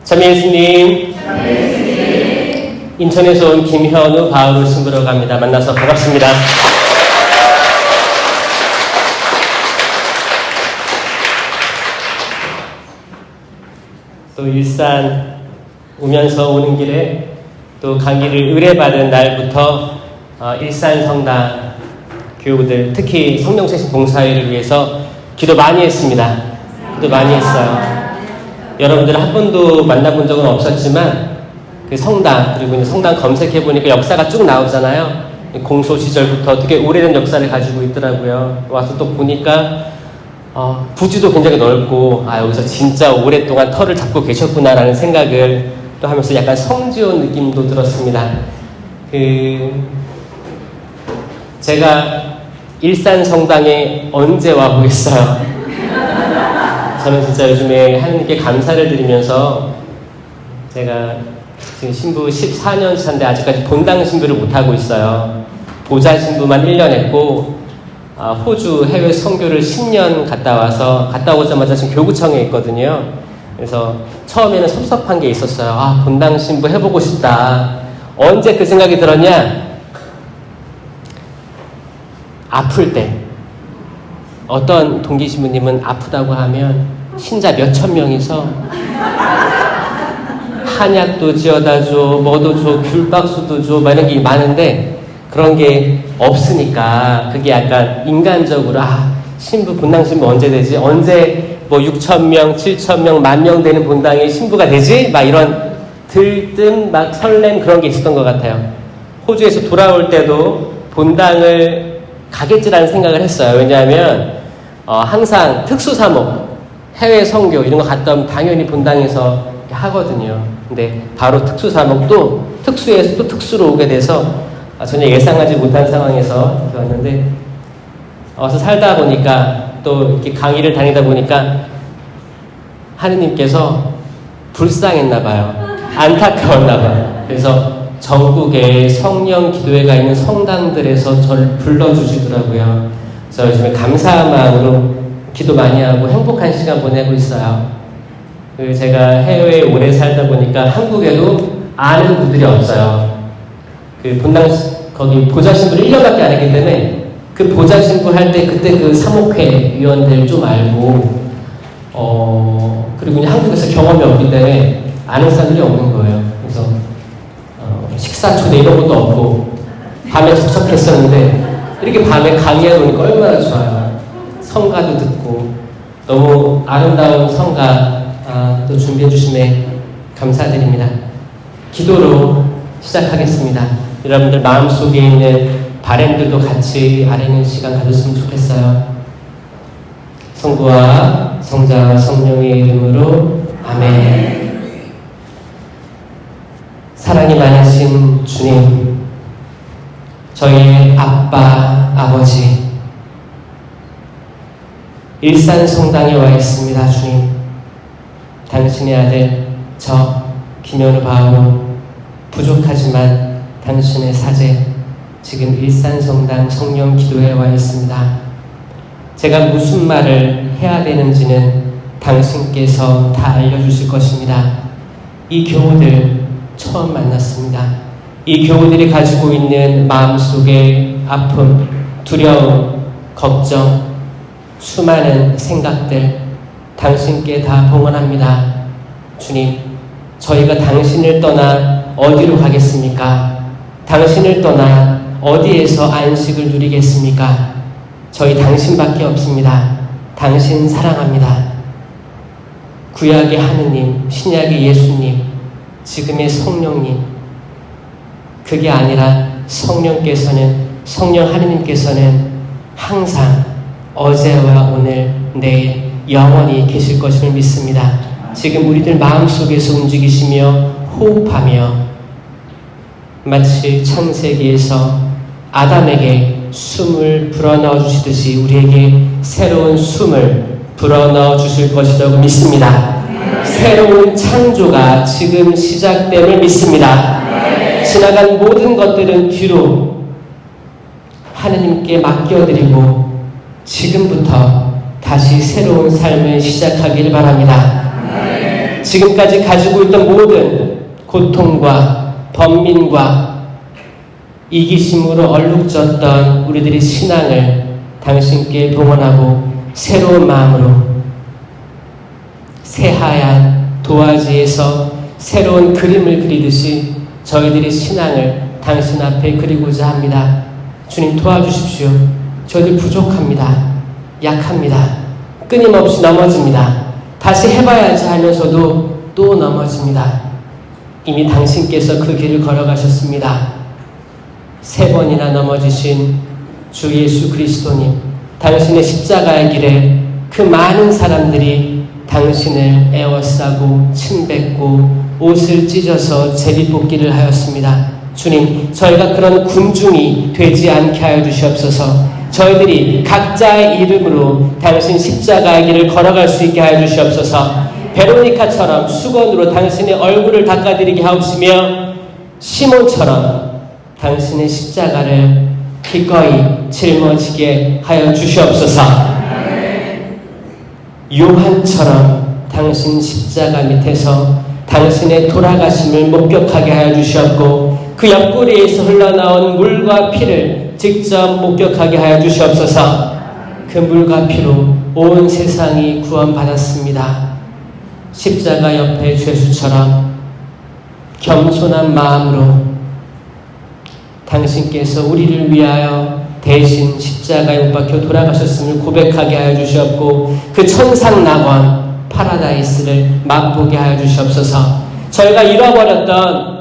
참여 예수님. 인천에서 온 김현우 바울 신부라고 합니다. 만나서 반갑습니다. 또 일산 오면서 오는 길에 또 강의를 의뢰받은 날부터 일산 성당 교우들, 특히 성령세신 봉사회를 위해서 기도 많이 했습니다. 기도 많이 했어요. 여러분들 한 번도 만나본 적은 없었지만 그 성당, 그리고 이제 성당 검색해보니까 역사가 쭉 나오잖아요. 공소 시절부터 되게 오래된 역사를 가지고 있더라고요. 와서 또 보니까 부지도 굉장히 넓고 여기서 진짜 오랫동안 터를 잡고 계셨구나라는 생각을 또 하면서 약간 성지온 느낌도 들었습니다. 제가 일산 성당에 언제 와보겠어요? 저는 진짜 요즘에 하나님께 감사를 드리면서 제가 지금 신부 14년 차인데 아직까지 본당 신부를 못하고 있어요. 보좌 신부만 1년 했고 호주 해외 선교를 10년 갔다 오자마자 지금 교구청에 있거든요. 그래서 처음에는 섭섭한 게 있었어요. 본당 신부 해보고 싶다. 언제 그 생각이 들었냐? 아플 때 어떤 동기 신부님은 아프다고 하면 신자 몇천 명이서 한약도 지어다 줘, 뭐도 줘, 귤박수도 줘, 막 이런 게 많은데 그런 게 없으니까 그게 약간 인간적으로 신부, 본당 신부 언제 되지? 언제 뭐 6,000명, 7,000명, 10,000명 되는 본당에 신부가 되지? 막 이런 들뜸, 막 설렘 그런 게 있었던 것 같아요. 호주에서 돌아올 때도 본당을 가겠지라는 생각을 했어요. 왜냐하면 항상 특수사목, 해외 선교 이런 거 갔다 오면 당연히 본당에서 하거든요. 근데 바로 특수사목도 특수에서 또 특수로 오게 돼서 전혀 예상하지 못한 상황에서 왔는데 와서 살다 보니까 또 이렇게 강의를 다니다 보니까 하느님께서 불쌍했나 봐요. 안타까웠나 봐요. 그래서 전국에 성령 기도회가 있는 성당들에서 저를 불러주시더라고요. 그래서 요즘에 감사한 마음으로 기도 많이 하고 행복한 시간 보내고 있어요. 제가 해외에 오래 살다 보니까 한국에도 아는 분들이 없어요. 본당 거기 보좌 신부를 1년밖에 안 했기 때문에 그 보좌 신부 할 때 그때 그 사목회 위원들 좀 알고 그리고 이제 한국에서 경험이 없기 때문에 아는 사람들이 없는 거예요. 그래서 식사 초대 이런 것도 없고 밤에 접속했었는데 이렇게 밤에 강의하고 오니까 얼마나 좋아요. 성가도 듣고 너무 아름다운 성가 또 준비해 주심에 감사드립니다. 기도로 시작하겠습니다. 여러분들 마음속에 있는 바램들도 같이 아뢰는 시간 가졌으면 좋겠어요. 성부와 성자와 성령의 이름으로 아멘. 사랑이 많으신 주님, 저희의 아빠, 아버지, 일산 성당에 와 있습니다. 주님, 당신의 아들 저 김현우 바울 부족하지만 당신의 사제 지금 일산 성당 성령 기도회에 와 있습니다. 제가 무슨 말을 해야 되는지는 당신께서 다 알려주실 것입니다. 이 교우들 처음 만났습니다. 이 교우들이 가지고 있는 마음속의 아픔, 두려움, 걱정, 수많은 생각들 당신께 다 봉헌합니다. 주님, 저희가 당신을 떠나 어디로 가겠습니까? 당신을 떠나 어디에서 안식을 누리겠습니까? 저희 당신밖에 없습니다. 당신 사랑합니다. 구약의 하느님, 신약의 예수님, 지금의 성령님, 그게 아니라 성령 하느님께서는 항상 어제와 오늘, 내일 영원히 계실 것임을 믿습니다. 지금 우리들 마음속에서 움직이시며 호흡하며 마치 창세기에서 아담에게 숨을 불어넣어 주시듯이 우리에게 새로운 숨을 불어넣어 주실 것이라고 믿습니다. 새로운 창조가 지금 시작됨을 믿습니다. 지나간 모든 것들은 뒤로 하느님께 맡겨드리고 지금부터 다시 새로운 삶을 시작하길 바랍니다. 지금까지 가지고 있던 모든 고통과 번민과 이기심으로 얼룩졌던 우리들의 신앙을 당신께 봉헌하고 새로운 마음으로 새하얀 도화지에서 새로운 그림을 그리듯이 저희들의 신앙을 당신 앞에 그리고자 합니다. 주님 도와주십시오. 저희들 부족합니다. 약합니다. 끊임없이 넘어집니다. 다시 해봐야지 하면서도 또 넘어집니다. 이미 당신께서 그 길을 걸어가셨습니다. 3번이나 넘어지신 주 예수 그리스도님, 당신의 십자가의 길에 그 많은 사람들이 당신을 에워싸고 침뱉고 옷을 찢어서 제비뽑기를 하였습니다. 주님, 저희가 그런 군중이 되지 않게 하여 주시옵소서. 저희들이 각자의 이름으로 당신 십자가의 길을 걸어갈 수 있게 하여 주시옵소서. 베로니카처럼 수건으로 당신의 얼굴을 닦아드리게 하옵시며 시몬처럼 당신의 십자가를 기꺼이 짊어지게 하여 주시옵소서. 요한처럼 당신 십자가 밑에서 당신의 돌아가심을 목격하게 하여 주시옵고 그 옆구리에서 흘러나온 물과 피를 직접 목격하게 하여 주시옵소서. 그 물과 피로 온 세상이 구원받았습니다. 십자가 옆에 죄수처럼 겸손한 마음으로 당신께서 우리를 위하여 대신 십자가에 못 박혀 돌아가셨음을 고백하게 하여 주시옵고 그 천상낙원 파라다이스를 맛보게 하여 주시옵소서. 저희가 잃어버렸던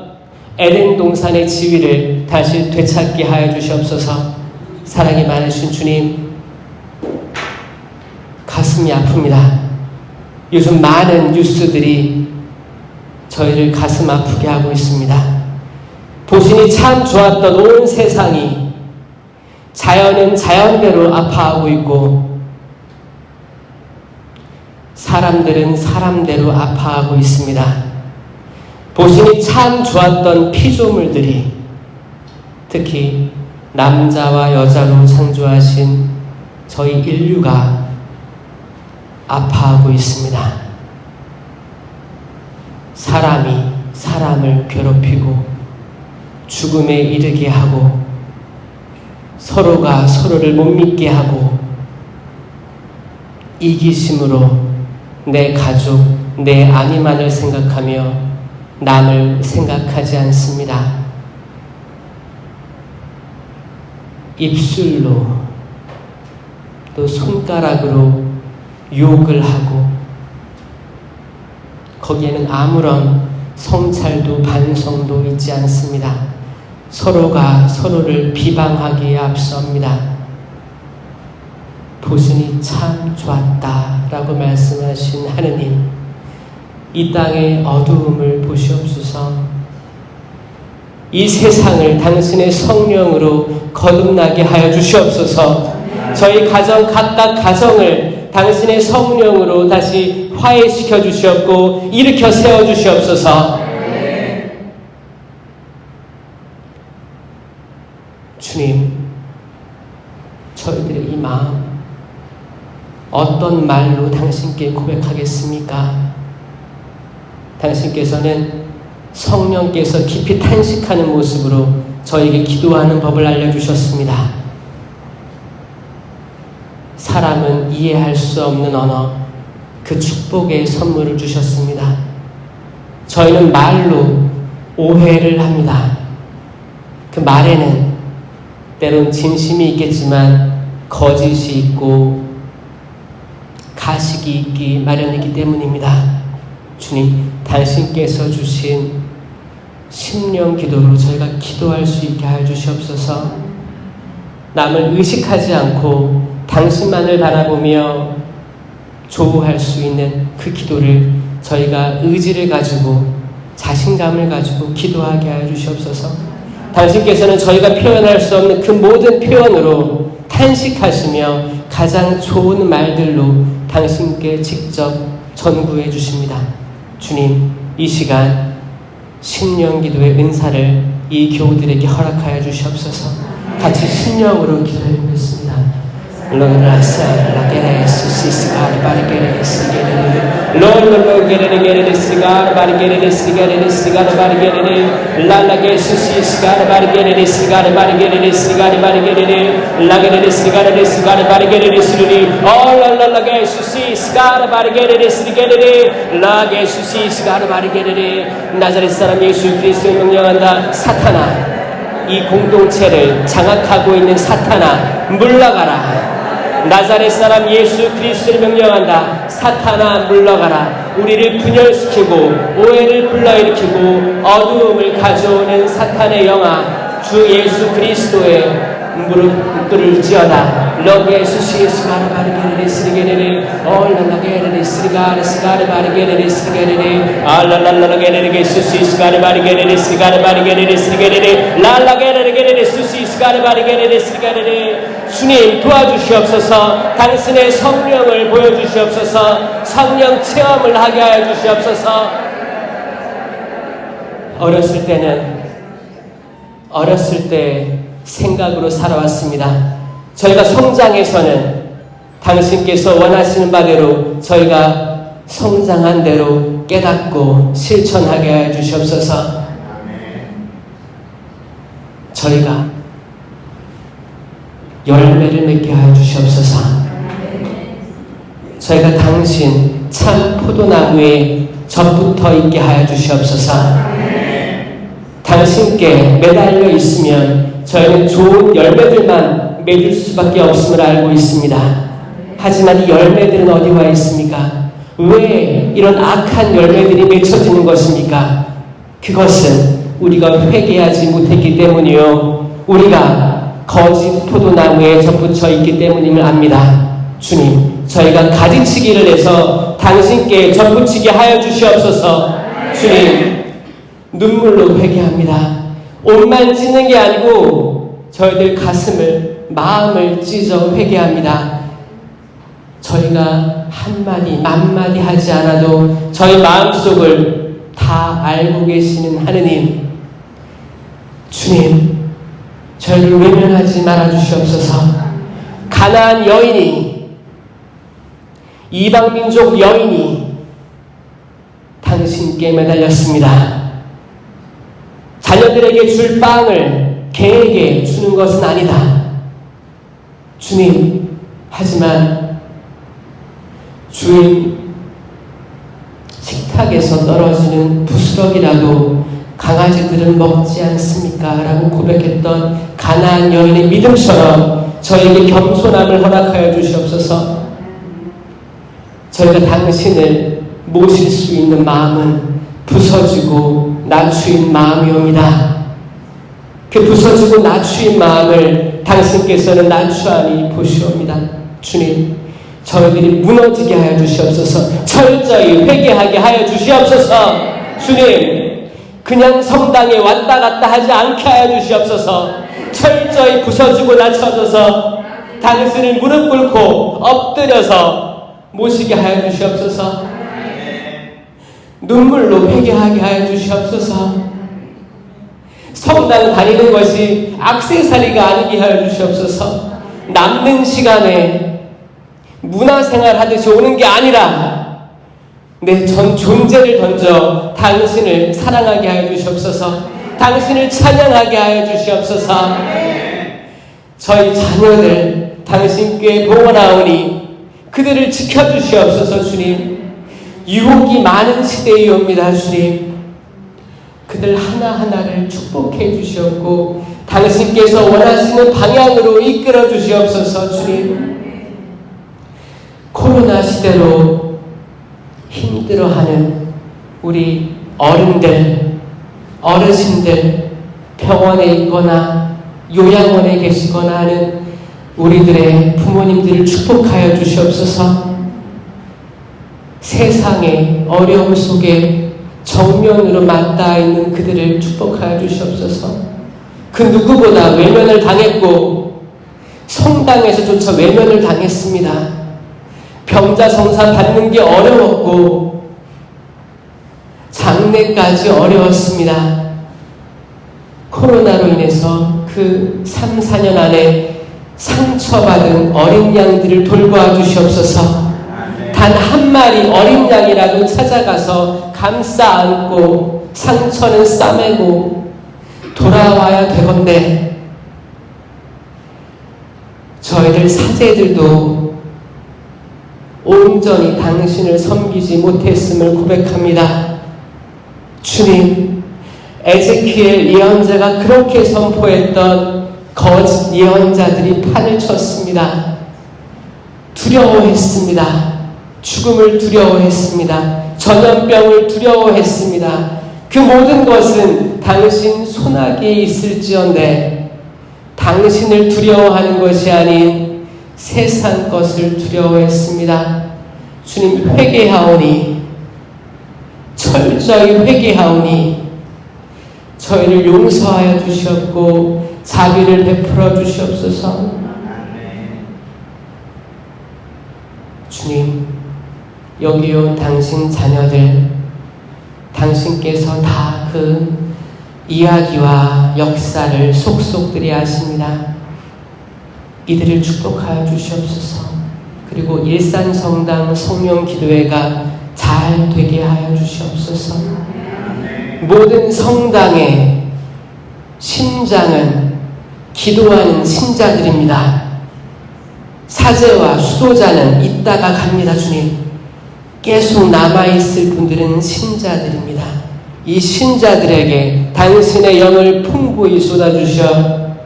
에덴 동산의 지위를 다시 되찾게 하여 주시옵소서. 사랑이 많으신 주님, 가슴이 아픕니다. 요즘 많은 뉴스들이 저희를 가슴 아프게 하고 있습니다. 보시니 참 좋았던 온 세상이 자연은 자연대로 아파하고 있고 사람들은 사람대로 아파하고 있습니다. 보시니 참 좋았던 피조물들이 특히 남자와 여자로 창조하신 저희 인류가 아파하고 있습니다. 사람이 사람을 괴롭히고 죽음에 이르게 하고 서로가 서로를 못 믿게 하고 이기심으로 내 가족, 내 아내만을 생각하며 남을 생각하지 않습니다. 입술로 또 손가락으로 욕을 하고 거기에는 아무런 성찰도 반성도 있지 않습니다. 서로가 서로를 비방하기에 앞섭니다. 보시니 참 좋았다 라고 말씀하신 하느님, 이 땅의 어두움을 보시옵소서. 이 세상을 당신의 성령으로 거듭나게 하여 주시옵소서. 저희 가정 각각 가정을 당신의 성령으로 다시 화해시켜 주시옵고 일으켜 세워 주시옵소서. 주님, 저희들의 이 마음 어떤 말로 당신께 고백하겠습니까? 당신께서는 성령께서 깊이 탄식하는 모습으로 저에게 기도하는 법을 알려주셨습니다. 사람은 이해할 수 없는 언어, 그 축복의 선물을 주셨습니다. 저희는 말로 오해를 합니다. 그 말에는 때론 진심이 있겠지만 거짓이 있고 가식이 있기 마련이기 때문입니다. 주님, 당신께서 주신 심령 기도로 저희가 기도할 수 있게 하여 주시옵소서. 남을 의식하지 않고 당신만을 바라보며 조우할 수 있는 그 기도를 저희가 의지를 가지고 자신감을 가지고 기도하게 하여 주시옵소서. 당신께서는 저희가 표현할 수 없는 그 모든 표현으로 탄식하시며 가장 좋은 말들로 당신께 직접 전구해 주십니다. 주님, 이 시간 심령 기도의 은사를 이 교우들에게 허락하여 주시옵소서. 같이 심령으로 기도해 보겠습니다. 나자렛 사람 예수 그리스도를 명령한다. 사탄아, 이 공동체를 장악하고 있는 사탄아, 물러가라. 나자렛 사람 예수 그리스도를 명령한다. 사탄아, 물러가라. 우리를 분열시키고 오해를 불러일으키고 어두움을 가져오는 사탄의 영아, 주 예수 그리스도의 무릎 꿇을지어다. 러게 수시스 바르바르게레 스리게레레 얼랄라게레레 스리가레 스가레 바르게레레 스리게레레 알랄랄라게레레 수시스 가레 바르게레레 스리가레 바르게레레 스리게레레 랄라게레레 수시스 가레 바르게레레 스리게레레. 주님 도와주시옵소서. 당신의 성령을 보여주시옵소서. 성령 체험을 하게 하여 주시옵소서. 어렸을 때 생각으로 살아왔습니다. 저희가 성장해서는 당신께서 원하시는 바대로 저희가 성장한 대로 깨닫고 실천하게 하여 주시옵소서. 저희가 열매를 맺게 하여 주시옵소서. 저희가 당신 참 포도나무에 젖붙어 있게 하여 주시옵소서. 당신께 매달려 있으면 저희는 좋은 열매들만 맺을 수밖에 없음을 알고 있습니다. 하지만 이 열매들은 어디 와 있습니까? 왜 이런 악한 열매들이 맺혀지는 것입니까? 그것은 우리가 회개하지 못했기 때문이요, 우리가 거짓 포도나무에 접붙여 있기 때문임을 압니다. 주님, 저희가 가지치기를 해서 당신께 접붙이게 하여 주시옵소서. 주님, 눈물로 회개합니다. 옷만 찢는 게 아니고 저희들 가슴을, 마음을 찢어 회개합니다. 저희가 한마디 만마디 하지 않아도 저희 마음속을 다 알고 계시는 하느님, 주님, 저희를 외면하지 말아 주시옵소서. 가나안 여인이, 이방민족 여인이 당신께 매달렸습니다. 자녀들에게 줄 빵을 개에게 주는 것은 아니다. 주님, 하지만 주인 식탁에서 떨어지는 부스러기라도 강아지들은 먹지 않습니까? 라고 고백했던 가나안 여인의 믿음처럼 저에게 겸손함을 허락하여 주시옵소서. 저희가 당신을 모실 수 있는 마음은 부서지고 낮추인 마음이옵니다. 그 부서지고 낮추인 마음을 당신께서는 낮추하니 보시옵니다. 주님, 저희들이 무너지게 하여 주시옵소서. 철저히 회개하게 하여 주시옵소서. 주님, 그냥 성당에 왔다 갔다 하지 않게 하여 주시옵소서. 철저히 부서지고 낮춰져서 당신을 무릎 꿇고 엎드려서 모시게 하여 주시옵소서. 눈물로 회개하게 하여 주시옵소서. 성당 다니는 것이 액세서리가 아니게 하여 주시옵소서. 남는 시간에 문화생활 하듯이 오는 게 아니라 내 전 존재를 던져 당신을 사랑하게 하여 주시옵소서. 당신을 찬양하게 하여 주시옵소서. 저희 자녀들 당신께 보고나오니 그들을 지켜주시옵소서. 주님, 유혹이 많은 시대이옵니다. 주님, 그들 하나하나를 축복해 주시옵고 당신께서 원하시는 방향으로 이끌어 주시옵소서. 주님, 코로나 시대로 힘들어하는 우리 어른들, 어르신들, 병원에 있거나 요양원에 계시거나 하는 우리들의 부모님들을 축복하여 주시옵소서. 세상의 어려움 속에 정면으로 맞닿아 있는 그들을 축복하여 주시옵소서. 그 누구보다 외면을 당했고 성당에서조차 외면을 당했습니다. 병자성사 받는 게 어려웠고 장례까지 어려웠습니다. 코로나로 인해서 그 3, 4년 안에 상처받은 어린 양들을 돌보아 주시옵소서. 단 한 마리 어린 양이라도 찾아가서 감싸 안고 상처는 싸매고 돌아와야 되건대 저희들 사제들도 온전히 당신을 섬기지 못했음을 고백합니다. 주님, 에ze키엘 예언자가 그렇게 선포했던 거짓 예언자들이 판을 쳤습니다. 두려워했습니다. 죽음을 두려워했습니다. 전염병을 두려워했습니다. 그 모든 것은 당신 손아귀에 있을지언데 당신을 두려워하는 것이 아닌 세상 것을 두려워했습니다. 주님, 회개하오니, 철저히 회개하오니 저희를 용서하여 주시옵고 자비를 베풀어 주시옵소서. 주님, 여기 온 당신 자녀들, 당신께서 다 그 이야기와 역사를 속속들이 아십니다. 이들을 축복하여 주시옵소서. 그리고 일산성당 성령기도회가 잘 되게 하여 주시옵소서. 모든 성당의 심장은 기도하는 신자들입니다. 사제와 수도자는 있다가 갑니다. 주님, 계속 남아있을 분들은 신자들입니다. 이 신자들에게 당신의 영을 풍부히 쏟아주셔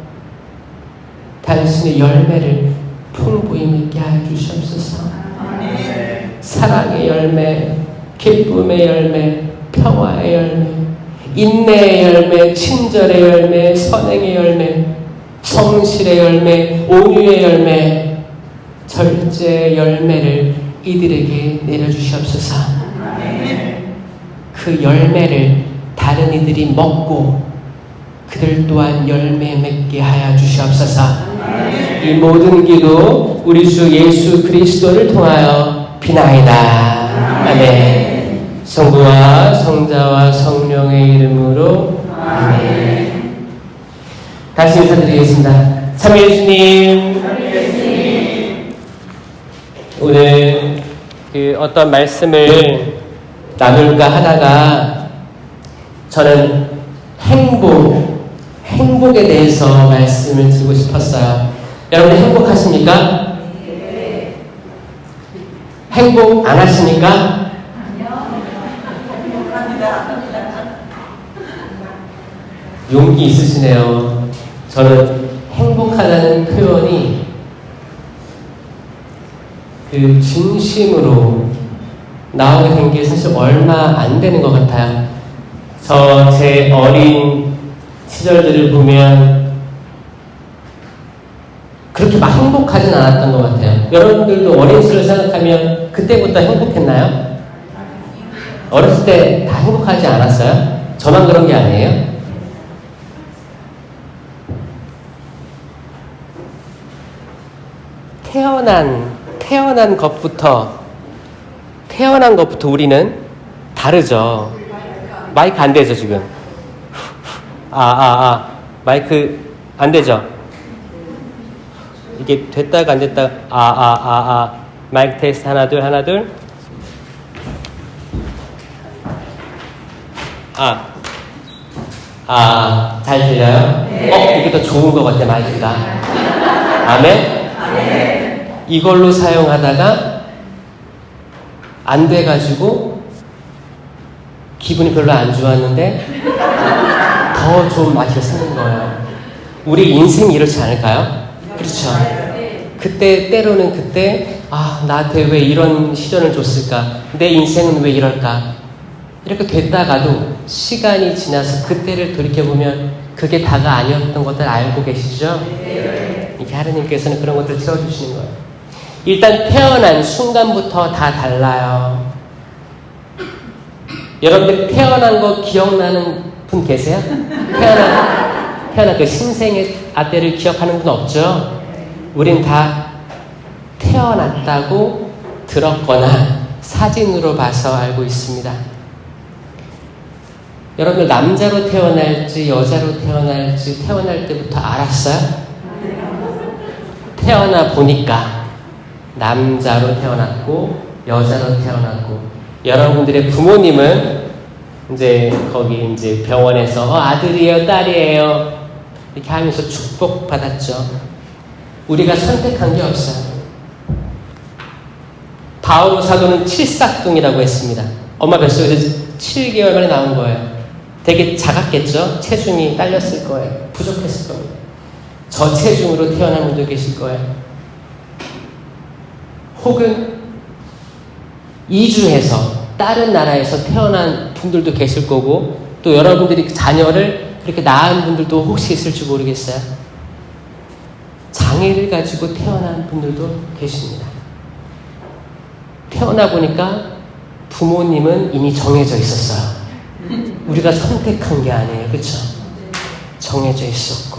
당신의 열매를 풍부히 맺게 하여 주시옵소서. 사랑의 열매, 기쁨의 열매, 평화의 열매, 인내의 열매, 친절의 열매, 선행의 열매, 성실의 열매, 온유의 열매, 절제의 열매를 이들에게 내려주시옵소서. 그 열매를 다른 이들이 먹고 그들 또한 열매 맺게 하여 주시옵소서. 이 모든 기도 우리 주 예수 그리스도를 통하여 비나이다. 아멘. 성부와 성자와 성령의 이름으로 아멘. 다시 인사드리겠습니다. 참 예수님, 오늘 어떤 말씀을 나눌까 하다가 저는 행복에 대해서 말씀을 드리고 싶었어요. 여러분 행복하십니까? 네. 행복 안 하십니까? 용기 있으시네요. 저는 행복하다는 표현이 그 진심으로 나오게 된 게 사실 얼마 안 되는 것 같아요. 저 제 어린 시절들을 보면 그렇게 막 행복하진 않았던 것 같아요. 여러분들도 어린 시절 생각하면 그때부터 행복했나요? 어렸을 때 다 행복하지 않았어요? 저만 그런 게 아니에요? 태어난 것부터 우리는 다르죠. 마이크 안 되죠, 지금? 마이크 안 되죠? 이게 됐다가 안 됐다가, 마이크 테스트 하나, 둘. 잘 들려요? 네. 이게 더 좋은 것 같아, 마이크가. 아멘? 이걸로 사용하다가 안 돼가지고 기분이 별로 안 좋았는데 더 좋은 마이크가 생긴 거예요. 우리 인생이 이렇지 않을까요? 그렇죠? 때로는 나한테 왜 이런 시련을 줬을까? 내 인생은 왜 이럴까? 이렇게 됐다가도 시간이 지나서 그때를 돌이켜보면 그게 다가 아니었던 것들 알고 계시죠? 이렇게 하느님께서는 그런 것들을 채워주시는 거예요. 일단 태어난 순간부터 다 달라요. 여러분들 태어난 거 기억나는 분 계세요? 태어난 그 신생의 때를 기억하는 분 없죠? 우린 다 태어났다고 들었거나 사진으로 봐서 알고 있습니다. 여러분들 남자로 태어날지 여자로 태어날지 태어날 때부터 알았어요? 태어나 보니까 남자로 태어났고 여자로 태어났고, 여러분들의 부모님은 이제 거기 이제 병원에서 아들이에요, 딸이에요 이렇게 하면서 축복받았죠. 우리가 선택한 게 없어요. 바오 사도는 칠삭둥이라고 했습니다. 엄마 뱃속에서 7개월 만에 나온 거예요. 되게 작았겠죠? 체중이 딸렸을 거예요. 부족했을 겁니다. 저체중으로 태어난 분도 계실 거예요. 혹은 이주해서 다른 나라에서 태어난 분들도 계실 거고, 또 여러분들이 자녀를 그렇게 낳은 분들도 혹시 있을지 모르겠어요. 장애를 가지고 태어난 분들도 계십니다. 태어나 보니까 부모님은 이미 정해져 있었어요. 우리가 선택한 게 아니에요. 그렇죠? 정해져 있었고,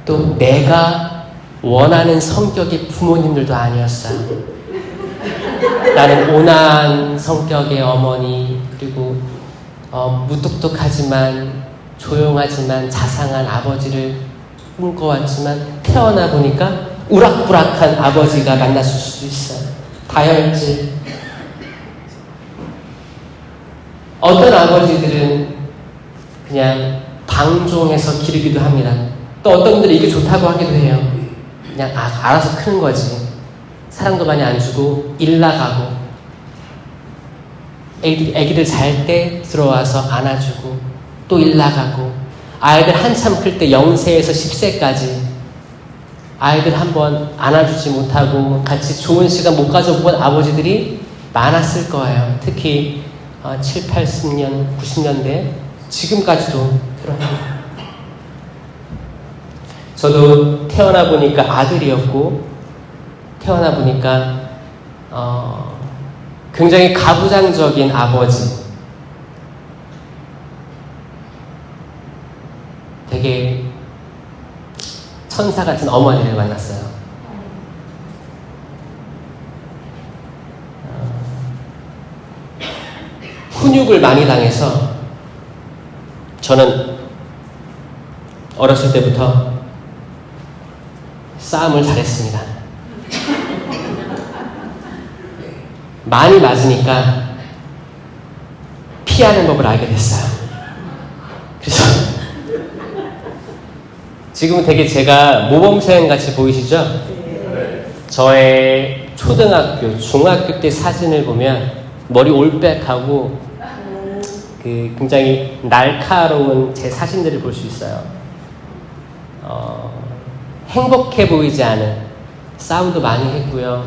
또 내가 원하는 성격의 부모님들도 아니었어요. 나는 온화한 성격의 어머니, 그리고 무뚝뚝하지만 조용하지만 자상한 아버지를 꿈꿔왔지만 태어나 보니까 우락부락한 아버지가 만났을 수도 있어요. 다혈질. 어떤 아버지들은 그냥 방종해서 기르기도 합니다. 또 어떤 분들은 이게 좋다고 하기도 해요. 그냥 알아서 크는 거지. 사랑도 많이 안 주고 일 나가고, 애기들 잘 때 들어와서 안아주고 또 일 나가고, 아이들 한참 클 때 0세에서 10세까지 아이들 한번 안아주지 못하고 같이 좋은 시간 못 가져본 아버지들이 많았을 거예요. 특히 7, 80년, 90년대 지금까지도 그러합니다. 저도 태어나 보니까 아들이었고, 태어나 보니까 굉장히 가부장적인 아버지, 되게 천사 같은 어머니를 만났어요. 훈육을 많이 당해서 저는 어렸을 때부터 싸움을 잘했습니다. 많이 맞으니까 피하는 법을 알게 됐어요. 그래서 지금은 되게 제가 모범생 같이 보이시죠? 저의 초등학교, 중학교 때 사진을 보면 머리 올백하고 굉장히 날카로운 제 사진들을 볼 수 있어요. 행복해 보이지 않은, 싸움도 많이 했고요.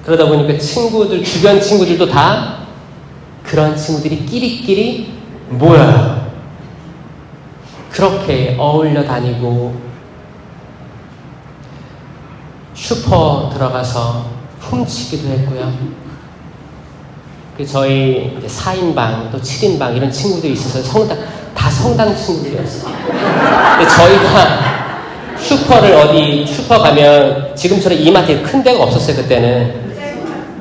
그러다 보니까 친구들, 주변 친구들도 다 그런 친구들이 끼리끼리 모여요. 그렇게 어울려 다니고, 슈퍼 들어가서 훔치기도 했고요. 저희 4인방 또 7인방 이런 친구들이 있어서 다 성당 친구들이었어요. 근데 저희가 슈퍼 가면 지금처럼 이마트에 큰 데가 없었어요. 그때는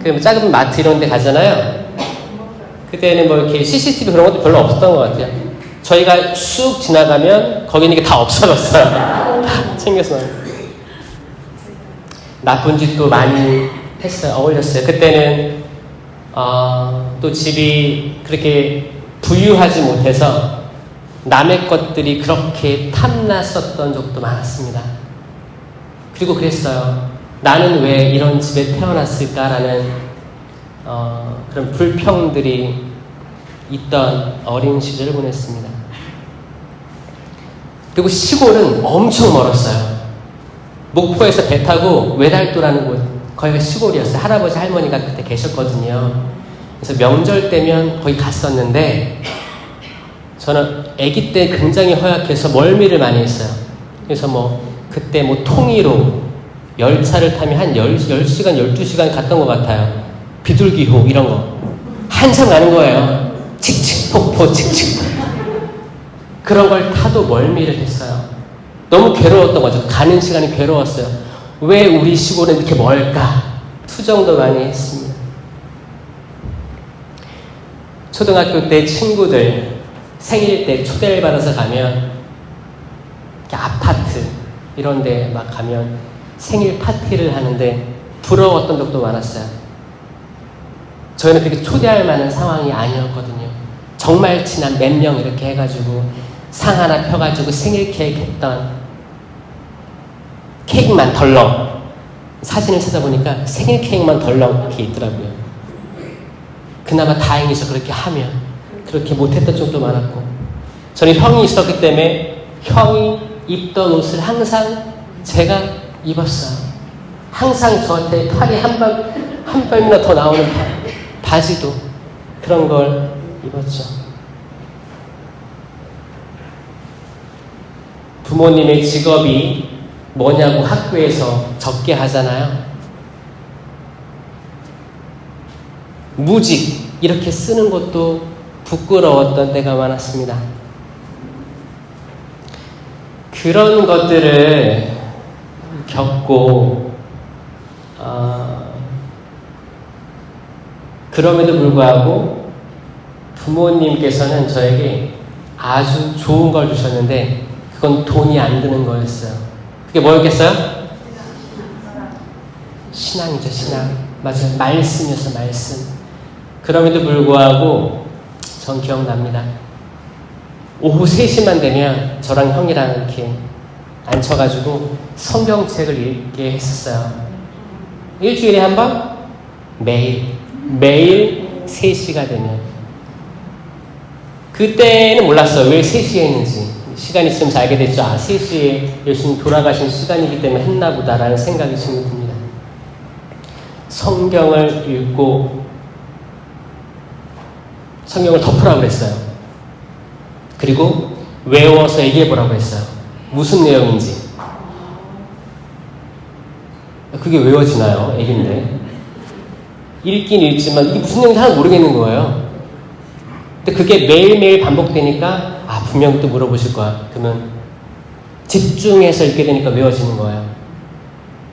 그 작은 마트 이런 데 가잖아요. 그때는 뭐 이렇게 CCTV 그런 것도 별로 없었던 것 같아요. 저희가 쑥 지나가면 거기 있는 게 다 없어졌어요. 다 챙겨서. 나쁜 짓도 많이 했어요. 어울렸어요. 그때는 또 집이 그렇게 부유하지 못해서 남의 것들이 그렇게 탐났었던 적도 많았습니다. 그리고 그랬어요. 나는 왜 이런 집에 태어났을까라는 그런 불평들이 있던 어린 시절을 보냈습니다. 그리고 시골은 엄청 멀었어요. 목포에서 배 타고 외달도라는 곳, 거기가 시골이었어요. 할아버지 할머니가 그때 계셨거든요. 그래서 명절 때면 거기 갔었는데, 저는 아기 때 굉장히 허약해서 멀미를 많이 했어요. 그래서 그때 통이로 열차를 타면 한 10시간, 12시간 갔던 것 같아요. 비둘기호 이런 거 한참 가는 거예요. 칙칙폭포 칙칙폭포 그런 걸 타도 멀미를 했어요. 너무 괴로웠던 거죠. 가는 시간이 괴로웠어요. 왜 우리 시골은 이렇게 멀까? 투정도 많이 했습니다. 초등학교 때 친구들 생일 때 초대를 받아서 가면 아파트 이런 데 막 가면 생일 파티를 하는데 부러웠던 적도 많았어요. 저희는 그렇게 초대할 만한 상황이 아니었거든요. 정말 친한 몇 명 이렇게 해가지고 상 하나 펴가지고 생일 케이크 했던, 케이크만 덜렁, 사진을 찾아보니까 생일 케이크만 덜렁 이렇게 있더라고요. 그나마 다행이죠. 그렇게 하면. 그렇게 못했던 적도 많았고, 저는 형이 있었기 때문에 형이 입던 옷을 항상 제가 입었어요. 항상 저한테 팔이 한 발이나 더 나오는 바지도 그런 걸 입었죠. 부모님의 직업이 뭐냐고 학교에서 적게 하잖아요. 무직 이렇게 쓰는 것도 부끄러웠던 때가 많았습니다. 그런 것들을 겪고 그럼에도 불구하고 부모님께서는 저에게 아주 좋은 걸 주셨는데 그건 돈이 안 드는 거였어요. 그게 뭐였겠어요? 신앙이죠, 신앙. 맞아요. 말씀이었어요, 말씀. 그럼에도 불구하고 전 기억납니다. 오후 3시만 되면 저랑 형이랑 이렇게 앉혀가지고 성경책을 읽게 했었어요. 일주일에 한 번? 매일 3시가 되면. 그때는 몰랐어요. 왜 3시에 했는지. 시간이 있으면서 알게 됐죠. 3시에 예수님 돌아가신 시간이기 때문에 했나 보다라는 생각이 지금 듭니다. 성경을 읽고 성경을 덮으라고 그랬어요. 그리고 외워서 얘기해보라고 했어요. 무슨 내용인지. 그게 외워지나요? 애기인데. 읽긴 읽지만 이게 무슨 내용인지 하나도 모르겠는 거예요. 근데 그게 매일매일 반복되니까 분명히 또 물어보실 거야. 그러면 집중해서 읽게 되니까 외워지는 거예요.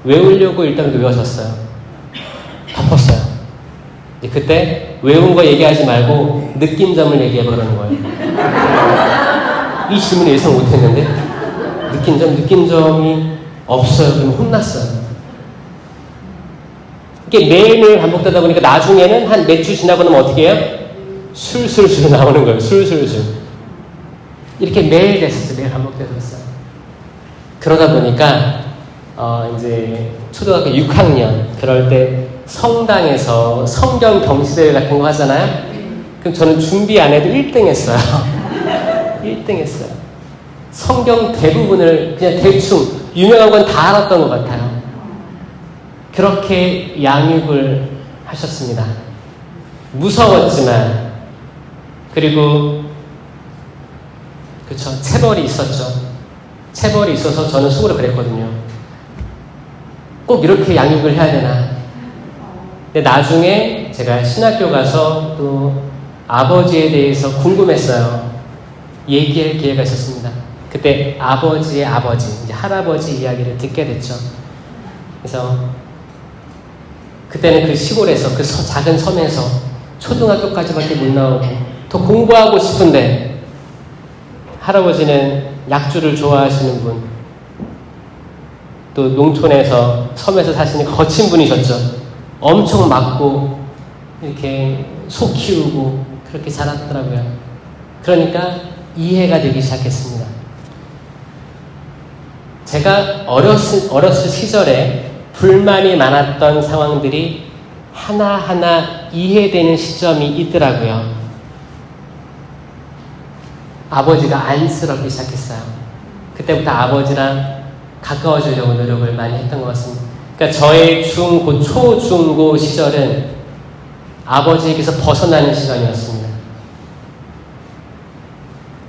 외우려고 일단 외워졌어요. 덮었어요. 그때 외운 거 얘기하지 말고 느낀 점을 얘기해보라는 거예요. 이 질문을 예상 못했는데 느낀 점이 없어요. 그러면 혼났어요. 이게 매일매일 반복되다 보니까 나중에는 한 몇 주 지나고 나면 어떻게 해요? 술술술 나오는 거예요. 술술술. 이렇게 매일 됐었어요. 매일 반복됐었어요. 그러다 보니까 이제 초등학교 6학년 그럴 때 성당에서 성경 경시대회 같은 거 하잖아요. 그럼 저는 준비 안 해도 1등 했어요. 1등 했어요. 성경 대부분을 그냥 대충 유명한 건 다 알았던 것 같아요. 그렇게 양육을 하셨습니다. 무서웠지만, 그리고 그쵸, 체벌이 있었죠. 체벌이 있어서 저는 속으로 그랬거든요. 꼭 이렇게 양육을 해야 되나. 근데 나중에 제가 신학교 가서 또 아버지에 대해서 궁금했어요. 얘기할 기회가 있었습니다. 그때 아버지의 아버지, 이제 할아버지 이야기를 듣게 됐죠. 그래서 그때는 그 시골에서, 그 작은 섬에서 초등학교까지밖에 못 나오고 더 공부하고 싶은데 할아버지는 약주를 좋아하시는 분, 또 농촌에서 섬에서 사시는 거친 분이셨죠. 엄청 맞고 이렇게 소 키우고 그렇게 자랐더라고요. 그러니까 이해가 되기 시작했습니다. 제가 어렸을 시절에 불만이 많았던 상황들이 하나하나 이해되는 시점이 있더라고요. 아버지가 안쓰럽기 시작했어요. 그때부터 아버지랑 가까워지려고 노력을 많이 했던 것 같습니다. 그러니까 저의 초, 중, 고 시절은 아버지에게서 벗어나는 시간이었습니다.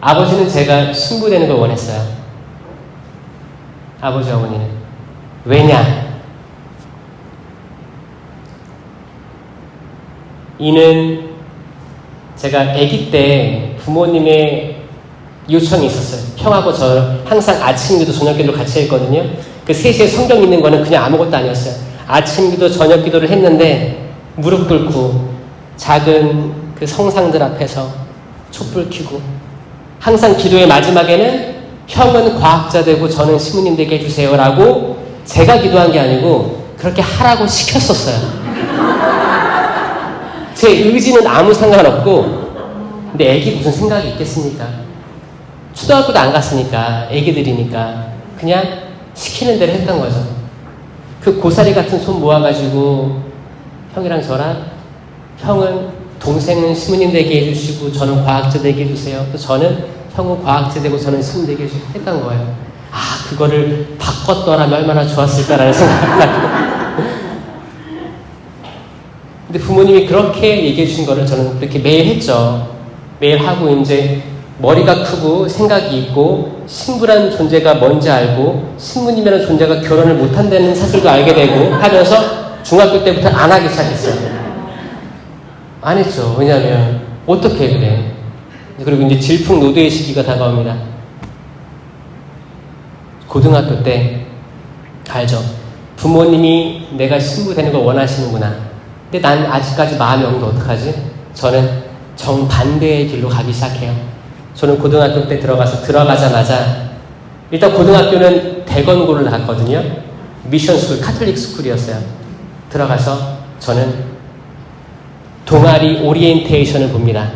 아버지는 제가 신부되는 걸 원했어요. 아버지, 어머니는. 왜냐? 이는 제가 아기 때 부모님의 요청이 있었어요. 형하고 저 항상 아침기도 저녁기도 같이 했거든요. 그 3시에 성경 읽는 거는 그냥 아무것도 아니었어요. 아침기도 저녁기도를 했는데 무릎 꿇고 작은 그 성상들 앞에서 촛불 켜고 항상 기도의 마지막에는 형은 과학자 되고 저는 신부님 되게 해주세요라고 제가 기도한 게 아니고 그렇게 하라고 시켰었어요. 제 의지는 아무 상관없고, 근데 애기 무슨 생각이 있겠습니까? 초등학교도 안 갔으니까, 애기들이니까 그냥 시키는 대로 했던 거죠. 그 고사리 같은 손 모아가지고 형이랑 저랑, 형은 동생은 신부님 되게 해주시고 저는 과학자 되게 해주세요. 또 저는 형은 과학자 되고 저는 신부님 되게 해주시고 했던 거예요. 아, 그거를 바꿨더라면 얼마나 좋았을까라는 생각을 하고. 근데 부모님이 그렇게 얘기해 주신 거를 저는 그렇게 매일 했죠. 매일 하고 이제 머리가 크고 생각이 있고 신부라는 존재가 뭔지 알고 신부님이라는 존재가 결혼을 못한다는 사실도 알게 되고 하면서 중학교 때부터 안 하기 시작했어요. 안 했죠. 왜냐하면 어떻게 그래. 그리고 이제 질풍노도의 시기가 다가옵니다. 고등학교 때 알죠. 부모님이 내가 신부 되는 걸 원하시는구나. 근데 난 아직까지 마음이 없는데 어떡하지? 저는 정반대의 길로 가기 시작해요. 저는 고등학교 때 들어가자마자 일단 고등학교는 대건고를 나갔거든요. 미션 스쿨, 카톨릭 스쿨이었어요. 들어가서 저는 동아리 오리엔테이션을 봅니다.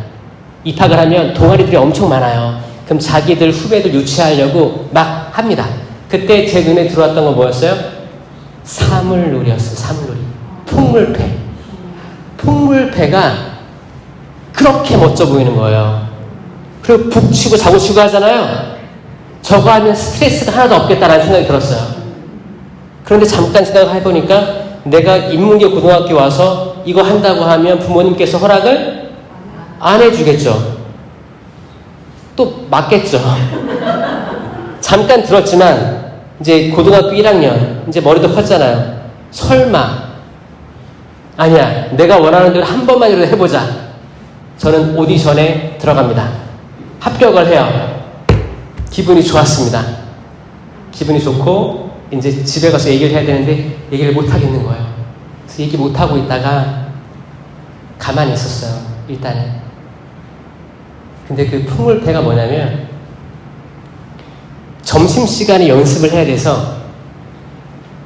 입학을 하면 동아리들이 엄청 많아요. 그럼 자기들 후배들 유치하려고 막 합니다. 그때 제 눈에 들어왔던 건 뭐였어요? 사물놀이였어요. 사물놀이. 풍물패. 풍물패가 그렇게 멋져 보이는 거예요. 그리고 북치고 자고치고 하잖아요. 저거 하면 스트레스가 하나도 없겠다라는 생각이 들었어요. 그런데 잠깐 생각을 해보니까 내가 인문계 고등학교 와서 이거 한다고 하면 부모님께서 허락을 안 해주겠죠. 또 맞겠죠. 잠깐 들었지만 이제 고등학교 1학년 이제 머리도 컸잖아요. 설마 아니야, 내가 원하는 대로 한 번만이라도 해보자. 저는 오디션에 들어갑니다. 합격을 해요. 기분이 좋았습니다. 기분이 좋고 이제 집에 가서 얘기를 해야 되는데 얘기를 못 하겠는 거예요. 그래서 얘기 못 하고 있다가 가만히 있었어요. 일단은. 근데 그 풍물패가 뭐냐면 점심시간에 연습을 해야 돼서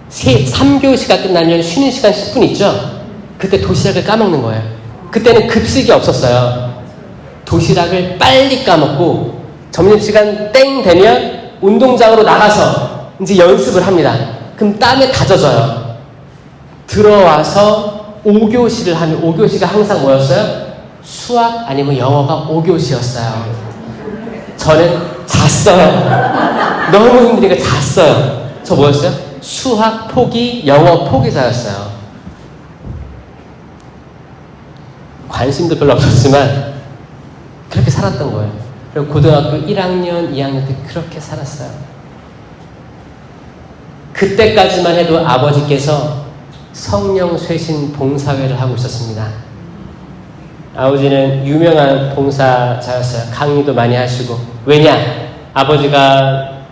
3교시가 끝나면 쉬는 시간 10분 있죠? 그때 도시락을 까먹는 거예요. 그때는 급식이 없었어요. 도시락을 빨리 까먹고 점심시간 땡 되면 운동장으로 나가서 이제 연습을 합니다. 그럼 땀에 다 젖어요. 들어와서 5교시를 하면 5교시가 항상 뭐였어요? 수학 아니면 영어가 5교시였어요. 저는 잤어요. 너무 힘드니까 잤어요. 저 뭐였어요? 수학 포기, 영어 포기자였어요. 관심도 별로 없었지만 그렇게 살았던 거예요. 그리고 고등학교 1학년, 2학년 때 그렇게 살았어요. 그때까지만 해도 아버지께서 성령 쇄신 봉사회를 하고 있었습니다. 아버지는 유명한 봉사자였어요. 강의도 많이 하시고. 왜냐? 아버지가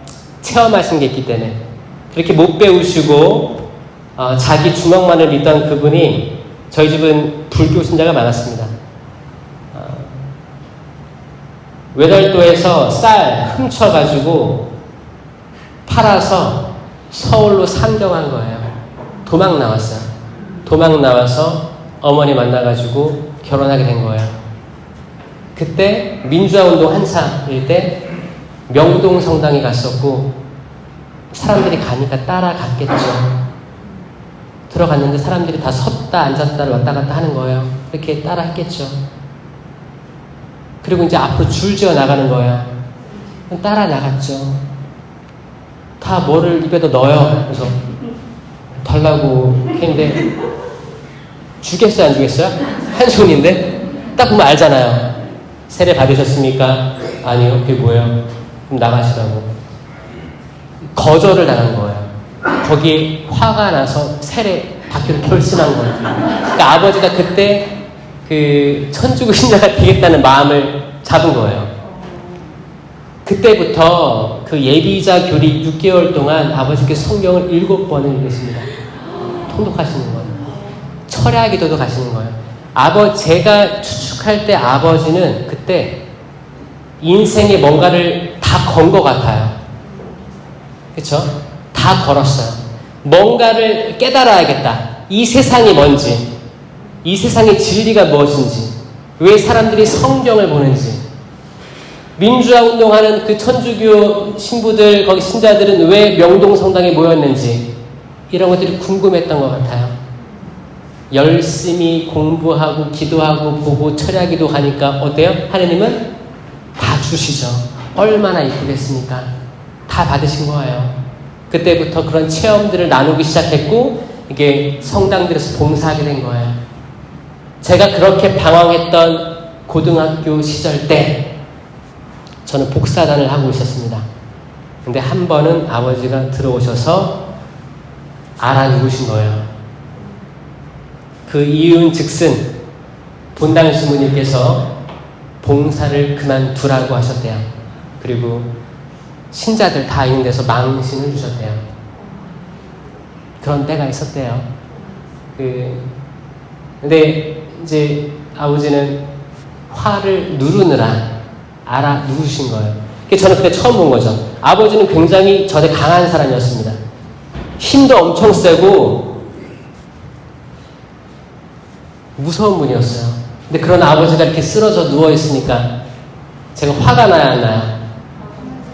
체험하신 게 있기 때문에. 그렇게 못 배우시고 자기 주먹만을 믿던 그분이, 저희 집은 불교 신자가 많았습니다. 외달도에서 쌀 훔쳐가지고 팔아서 서울로 상경한 거예요. 도망 나왔어요. 도망 나와서 어머니 만나가지고 결혼하게 된 거예요. 그때 민주화 운동 한창일 때 명동 성당에 갔었고 사람들이 가니까 따라갔겠죠. 들어갔는데 사람들이 다 섰다 앉았다를 왔다 갔다 하는 거예요. 이렇게 따라 했겠죠. 그리고 이제 앞으로 줄지어 나가는 거예요. 따라 나갔죠. 다 뭐를 입에다 넣어요. 그래서 달라고 했는데 주겠어요 안 주겠어요? 한 손인데 딱 보면 알잖아요. 세례 받으셨습니까? 아니요. 그게 뭐예요? 그럼 나가시라고. 거절을 당한 거예요. 거기에 화가 나서 세례 받기로 결심한 거예요. 그러니까 아버지가 그때 그 천주교 신자가 되겠다는 마음을 잡은 거예요. 그때부터 그 예비자 교리 6개월 동안 아버지께서 성경을 7번을 읽으십니다. 통독하시는 거예요. 철야 기도도 가시는 거예요. 제가 추측할 때 아버지는 그때 인생에 뭔가를 다 건 것 같아요. 그쵸? 다 걸었어요. 뭔가를 깨달아야겠다. 이 세상이 뭔지, 이 세상의 진리가 무엇인지, 왜 사람들이 성경을 보는지, 민주화 운동하는 그 천주교 신부들, 거기 신자들은 왜 명동 성당에 모였는지, 이런 것들이 궁금했던 것 같아요. 열심히 공부하고 기도하고 보고 철야기도 가니까 어때요? 하느님은 다 주시죠. 얼마나 이쁘겠습니까? 다 받으신 거예요. 그때부터 그런 체험들을 나누기 시작했고 이게 성당들에서 봉사하게 된 거예요. 제가 그렇게 방황했던 고등학교 시절 때 저는 복사단을 하고 있었습니다. 근데 한 번은 아버지가 들어오셔서 알아누르신 거예요. 그 이유는 즉슨 본당 신부님께서 봉사를 그만두라고 하셨대요. 그리고 신자들 다 있는 데서 망신을 주셨대요. 그런 때가 있었대요. 근데 이제 아버지는 화를 누르느라 알아 누르신 거예요. 저는 그때 처음 본 거죠. 아버지는 굉장히 저한테 강한 사람이었습니다. 힘도 엄청 세고 무서운 분이었어요. 근데 그런 아버지가 이렇게 쓰러져 누워있으니까 제가 화가 나야 안 나요?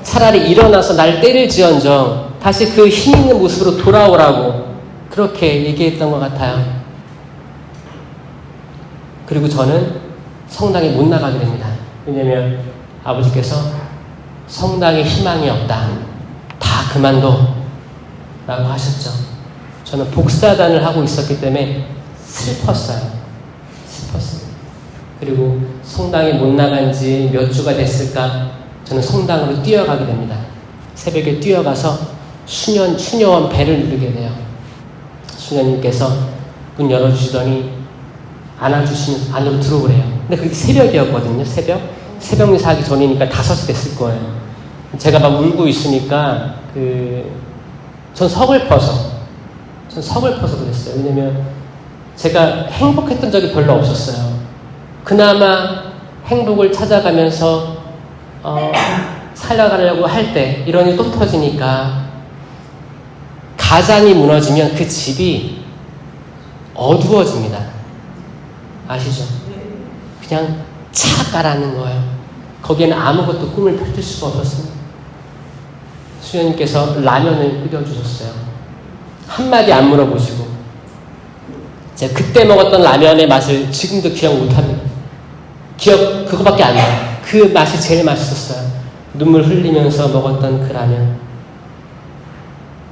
차라리 일어나서 날 때릴지언정 다시 그 힘 있는 모습으로 돌아오라고 그렇게 얘기했던 것 같아요. 그리고 저는 성당에 못 나가게 됩니다. 왜냐면 아버지께서 성당에 희망이 없다. 다 그만둬. 라고 하셨죠. 저는 복사단을 하고 있었기 때문에 슬펐어요. 그리고 성당에 못 나간 지 몇 주가 됐을까 저는 성당으로 뛰어가게 됩니다. 새벽에 뛰어가서 수녀원 배를 누르게 돼요. 수녀님께서 문 열어주시더니 안아주시면서 안으로 들어오래요. 근데 그게 새벽이었거든요. 새벽 미사 하기 전이니까 5시 됐을 거예요. 제가 막 울고 있으니까 전 서글퍼서 그랬어요. 왜냐면 제가 행복했던 적이 별로 없었어요. 그나마 행복을 찾아가면서 살아가려고 할 때 이런 일이 또 터지니까 가장이 무너지면 그 집이 어두워집니다. 아시죠? 그냥 착 가라앉는 거예요. 거기에는 아무것도 꿈을 펼칠 수가 없었습니다. 수녀님께서 라면을 끓여주셨어요. 한마디 안 물어보시고 제가 그때 먹었던 라면의 맛을 지금도 기억 못합니다. 그거밖에 안 나요. 그 맛이 제일 맛있었어요. 눈물 흘리면서 먹었던 그 라면.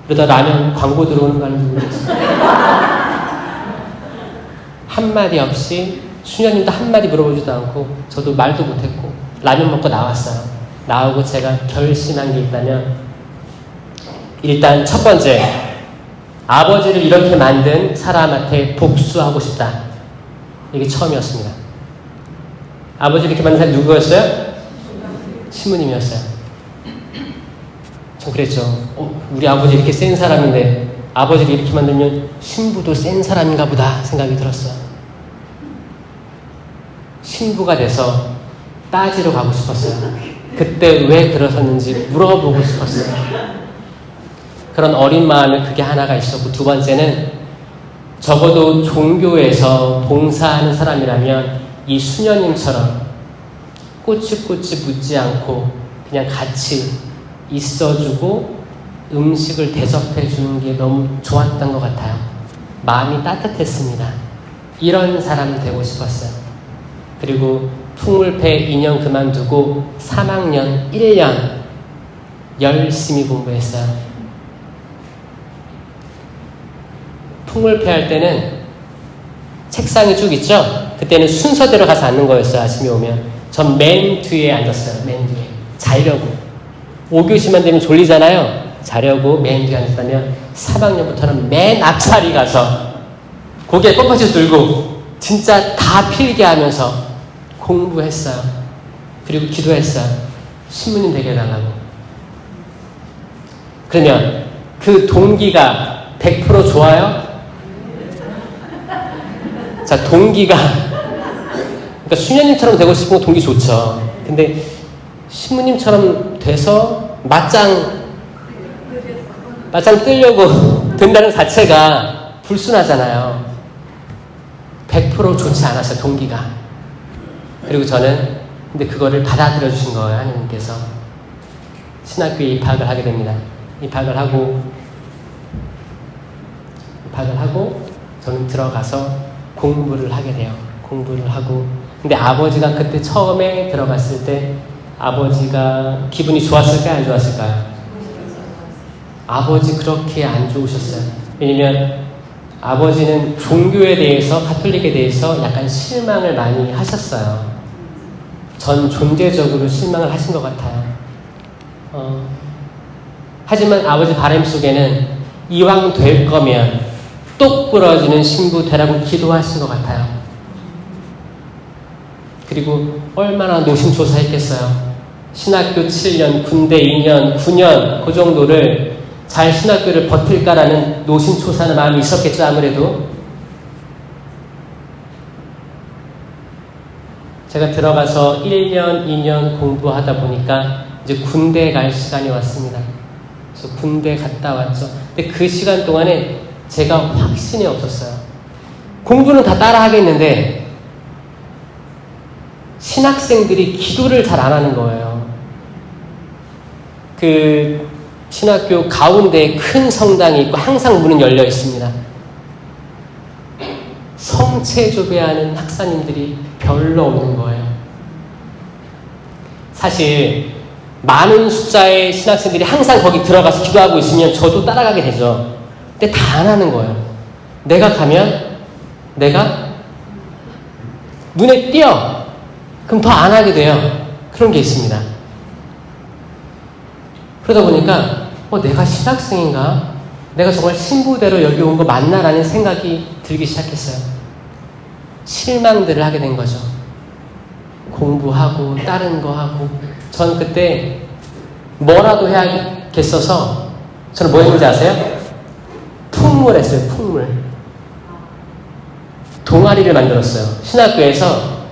그러다 라면 광고 들어오는 거 알고 모르겠어요. 한마디 없이 수녀님도 한마디 물어보지도 않고 저도 말도 못했고 라면 먹고 나왔어요. 나오고 제가 결심한 게 있다면 일단 첫 번째 아버지를 이렇게 만든 사람한테 복수하고 싶다. 이게 처음이었습니다. 아버지를 이렇게 만든 사람이 누구였어요? 신부님이었어요. 전 그랬죠. 우리 아버지 이렇게 센 사람인데 아버지를 이렇게 만들면 신부도 센 사람인가 보다 생각이 들었어요. 신부가 돼서 따지러 가고 싶었어요. 그때 왜 그러셨는지 물어보고 싶었어요. 그런 어린 마음에 그게 하나가 있었고, 두 번째는 적어도 종교에서 봉사하는 사람이라면 이 수녀님처럼 꼬치꼬치 묻지 않고 그냥 같이 있어주고 음식을 대접해주는 게 너무 좋았던 것 같아요. 마음이 따뜻했습니다. 이런 사람이 되고 싶었어요. 그리고 풍물패 2년 그만두고 3학년 1년 열심히 공부했어요. 풍물패 할 때는 책상이 쭉 있죠? 그때는 순서대로 가서 앉는 거였어요. 아침에 오면 전 맨 뒤에 앉았어요. 맨 뒤에 자려고. 5교시만 되면 졸리잖아요. 자려고 맨 뒤에 앉았다면 3학년부터는 맨 앞자리 가서 고개 뻣뻣이 들고 진짜 다 필게 하면서 공부했어요. 그리고 기도했어요. 신부님 되게 해달라고. 그러면 그 동기가 100% 좋아요? 자, 동기가 그러니까 수녀님처럼 되고 싶은 거 동기 좋죠. 근데 신부님처럼 돼서 맞짱 맞짱 뜨려고 든다는 자체가 불순하잖아요. 100% 좋지 않았어요, 동기가. 그리고 저는 근데 그거를 받아들여 주신 거예요, 하나님께서. 신학교에 입학을 하게 됩니다. 입학을 하고 저는 들어가서 공부를 하게 돼요. 공부를 하고. 근데 아버지가 그때 처음에 들어갔을 때 아버지가 기분이 좋았을까요? 안 좋았을까요? 아버지 그렇게 안 좋으셨어요. 왜냐면 아버지는 종교에 대해서, 가톨릭에 대해서 약간 실망을 많이 하셨어요. 전 존재적으로 실망을 하신 것 같아요. 하지만 아버지 바람 속에는 이왕 될 거면 똑 부러지는 신부 되라고 기도하신 것 같아요. 그리고 얼마나 노심초사했겠어요. 신학교 7년, 군대 2년, 9년 그 정도를 잘 신학교를 버틸까라는 노심초사하는 마음이 있었겠죠, 아무래도. 제가 들어가서 1년, 2년 공부하다 보니까 이제 군대에 갈 시간이 왔습니다. 그래서 군대 갔다 왔죠. 근데 그 시간 동안에 제가 확신이 없었어요. 공부는 다 따라 하겠는데 신학생들이 기도를 잘 안 하는 거예요. 그 신학교 가운데에 큰 성당이 있고 항상 문은 열려 있습니다. 성체조배하는 학사님들이 별로 없는 거예요. 사실 많은 숫자의 신학생들이 항상 거기 들어가서 기도하고 있으면 저도 따라가게 되죠. 근데 다 안 하는 거예요. 내가 가면 내가 눈에 띄어. 그럼 더 안 하게 돼요. 그런 게 있습니다. 그러다 보니까 내가 신학생인가? 내가 정말 신부대로 여기 온 거 맞나라는 생각이 들기 시작했어요. 실망들을 하게 된 거죠. 공부하고 다른 거 하고. 전 그때 뭐라도 해야겠어서 저는 뭐 했는지 아세요? 풍물 했어요. 풍물. 동아리를 만들었어요. 신학교에서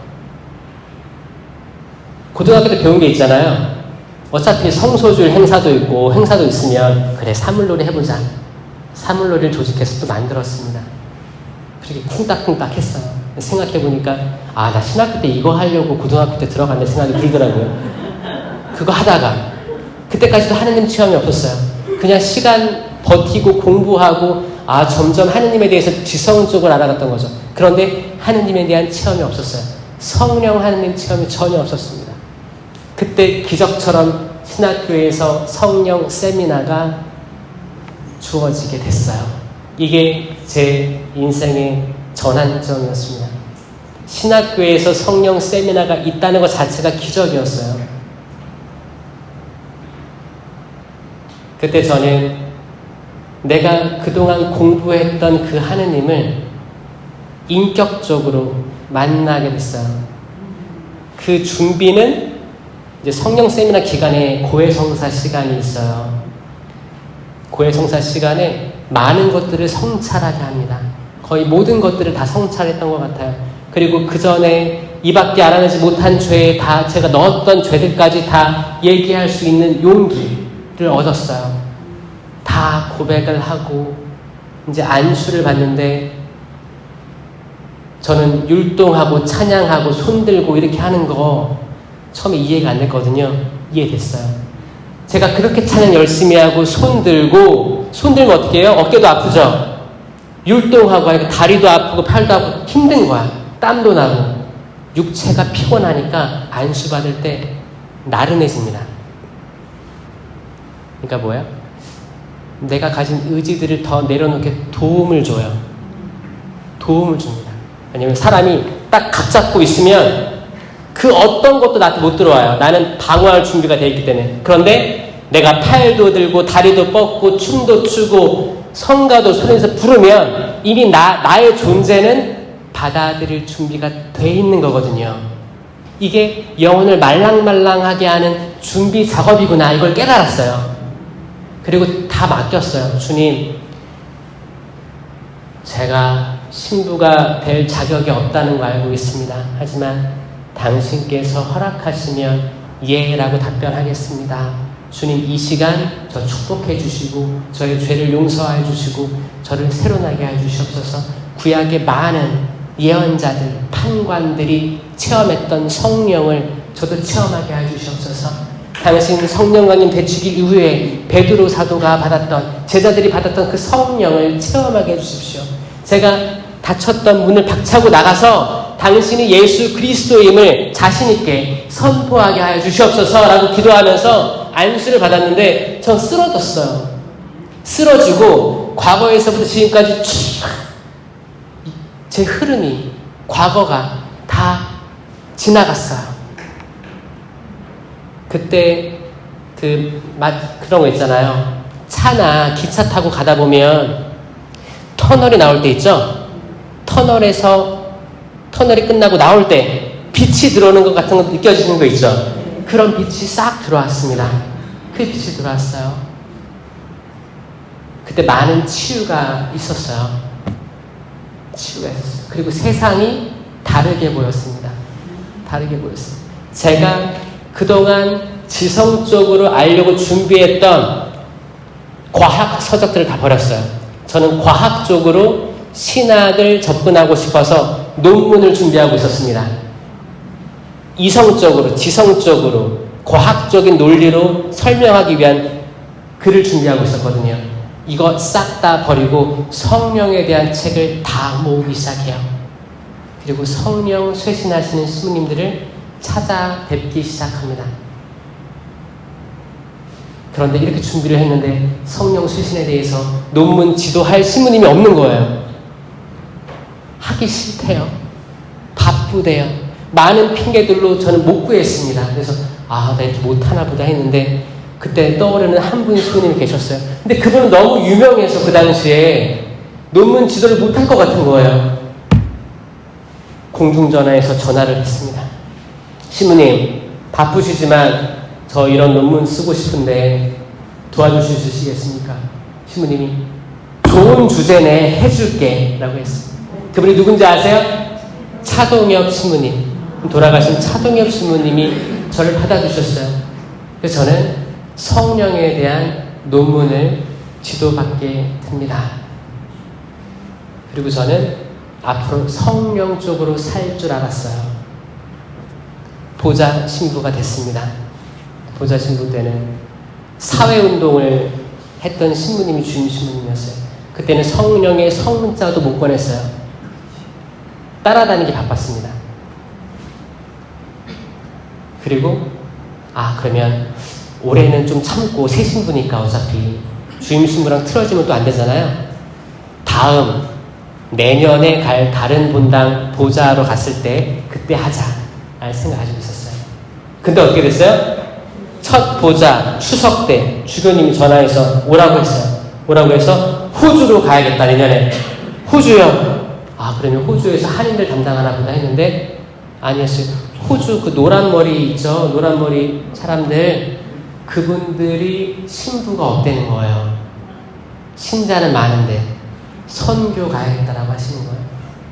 고등학교 때 배운 게 있잖아요. 어차피 성소주일 행사도 있고 행사도 있으면 그래 사물놀이 해보자. 사물놀이를 조직해서 또 만들었습니다. 그렇게 쿵딱쿵딱 했어요. 생각해보니까 나 신학교 때 이거 하려고 고등학교 때 들어갔네 생각이 들더라고요. 그거 하다가 그때까지도 하느님 체험이 없었어요. 그냥 시간 버티고 공부하고 점점 하느님에 대해서 지성적으로 알아갔던 거죠. 그런데 하느님에 대한 체험이 없었어요. 성령 하느님 체험이 전혀 없었습니다. 그때 기적처럼 신학교에서 성령 세미나가 주어지게 됐어요. 이게 제 인생의 전환점이었습니다. 신학교에서 성령 세미나가 있다는 것 자체가 기적이었어요. 그때 저는 내가 그동안 공부했던 그 하느님을 인격적으로 만나게 됐어요. 그 준비는 이제 성령 세미나 기간에 고해성사 시간이 있어요. 고해성사 시간에 많은 것들을 성찰하게 합니다. 거의 모든 것들을 다 성찰했던 것 같아요. 그리고 그 전에 이밖에 알아내지 못한 죄에 다 제가 넣었던 죄들까지 다 얘기할 수 있는 용기를 얻었어요. 다 고백을 하고 이제 안수를 받는데 저는 율동하고 찬양하고 손들고 이렇게 하는 거 처음에 이해가 안 됐거든요. 이해됐어요. 제가 그렇게 찬양 열심히 하고 손들면 어떻게 해요? 어깨도 아프죠? 율동하고 하니까 다리도 아프고 팔도 아프고 힘든 거야. 땀도 나고 육체가 피곤하니까 안수 받을 때 나른해집니다. 그러니까 뭐야? 내가 가진 의지들을 더 내려놓게 도움을 줘요. 도움을 줍니다. 왜냐면 사람이 딱 각 잡고 있으면 그 어떤 것도 나한테 못 들어와요. 나는 방어할 준비가 되어 있기 때문에. 그런데 내가 팔도 들고 다리도 뻗고 춤도 추고 성가도 소리내서 부르면 이미 나의 존재는 받아들일 준비가 돼 있는 거거든요. 이게 영혼을 말랑말랑하게 하는 준비 작업이구나 이걸 깨달았어요. 그리고 다 맡겼어요. 주님, 제가 신부가 될 자격이 없다는 거 알고 있습니다. 하지만 당신께서 허락하시면 예라고 답변하겠습니다. 주님 이 시간 저 축복해 주시고 저의 죄를 용서해 주시고 저를 새로 나게 해 주시옵소서. 구약의 많은 예언자들, 판관들이 체험했던 성령을 저도 체험하게 해 주시옵소서. 당신 성령 강림 배치기 이후에 베드로 사도가 받았던, 제자들이 받았던 그 성령을 체험하게 해주십시오. 제가 닫혔던 문을 박차고 나가서 당신이 예수 그리스도임을 자신있게 선포하게 하여 주시옵소서라고 기도하면서 안수를 받았는데 전 쓰러졌어요. 쓰러지고 과거에서부터 지금까지 제 흐름이, 과거가 다 지나갔어요. 그때 그런 거 있잖아요. 차나 기차 타고 가다 보면 터널이 나올 때 있죠? 터널이 끝나고 나올 때 빛이 들어오는 것 같은 거 느껴지는 거 있죠? 그런 빛이 싹 들어왔습니다. 그 빛이 들어왔어요. 그때 많은 치유가 있었어요. 그리고 세상이 다르게 보였습니다. 제가 그동안 지성적으로 알려고 준비했던 과학 서적들을 다 버렸어요. 저는 과학적으로 신학을 접근하고 싶어서 논문을 준비하고 있었습니다. 이성적으로, 지성적으로, 과학적인 논리로 설명하기 위한 글을 준비하고 있었거든요. 이거 싹 다 버리고 성령에 대한 책을 다 모으기 시작해요. 그리고 성령 쇄신하시는 신부님들을 찾아뵙기 시작합니다. 그런데 이렇게 준비를 했는데 성령 쇄신에 대해서 논문 지도할 신부님이 없는 거예요. 하기 싫대요. 바쁘대요. 많은 핑계들로 저는 못 구했습니다. 그래서 나 이렇게 못하나 보다 했는데 그때 떠오르는 한 분 신부님이 계셨어요. 근데 그분은 너무 유명해서 그 당시에 논문 지도를 못할 것 같은 거예요. 공중전화에서 전화를 했습니다. 신부님, 바쁘시지만 저 이런 논문 쓰고 싶은데 도와주실 수 있으시겠습니까? 신부님이 좋은 주제네, 해줄게 라고 했어요. 그분이 누군지 아세요? 차동엽 신부님. 돌아가신 차동엽 신부님이 저를 받아주셨어요. 그래서 저는 성령에 대한 논문을 지도받게 됩니다. 그리고 저는 앞으로 성령 쪽으로 살 줄 알았어요. 보좌 신부가 됐습니다. 보좌 신부 때는 사회운동을 했던 신부님이 주임 신부님이었어요. 그때는 성령의 성문자도 못 꺼냈어요. 따라다니기 바빴습니다. 그리고 그러면 올해는 좀 참고 새 신부니까 어차피 주임 신부랑 틀어지면 또 안 되잖아요. 내년에 갈 다른 본당 보좌로 갔을 때 그때 하자 알 생각 가지고 있었어요. 근데 어떻게 됐어요? 첫 보좌 추석 때 주교님이 전화해서 오라고 했어요. 오라고 해서 호주로 가야겠다 내년에. 호주요? 그러면 호주에서 한인들 담당하나 보다 했는데 아니었어요. 호주 그 노란 머리 있죠? 노란 머리 사람들, 그분들이 신부가 없다는 거예요. 신자는 많은데 선교 가야겠다라고 하시는 거예요.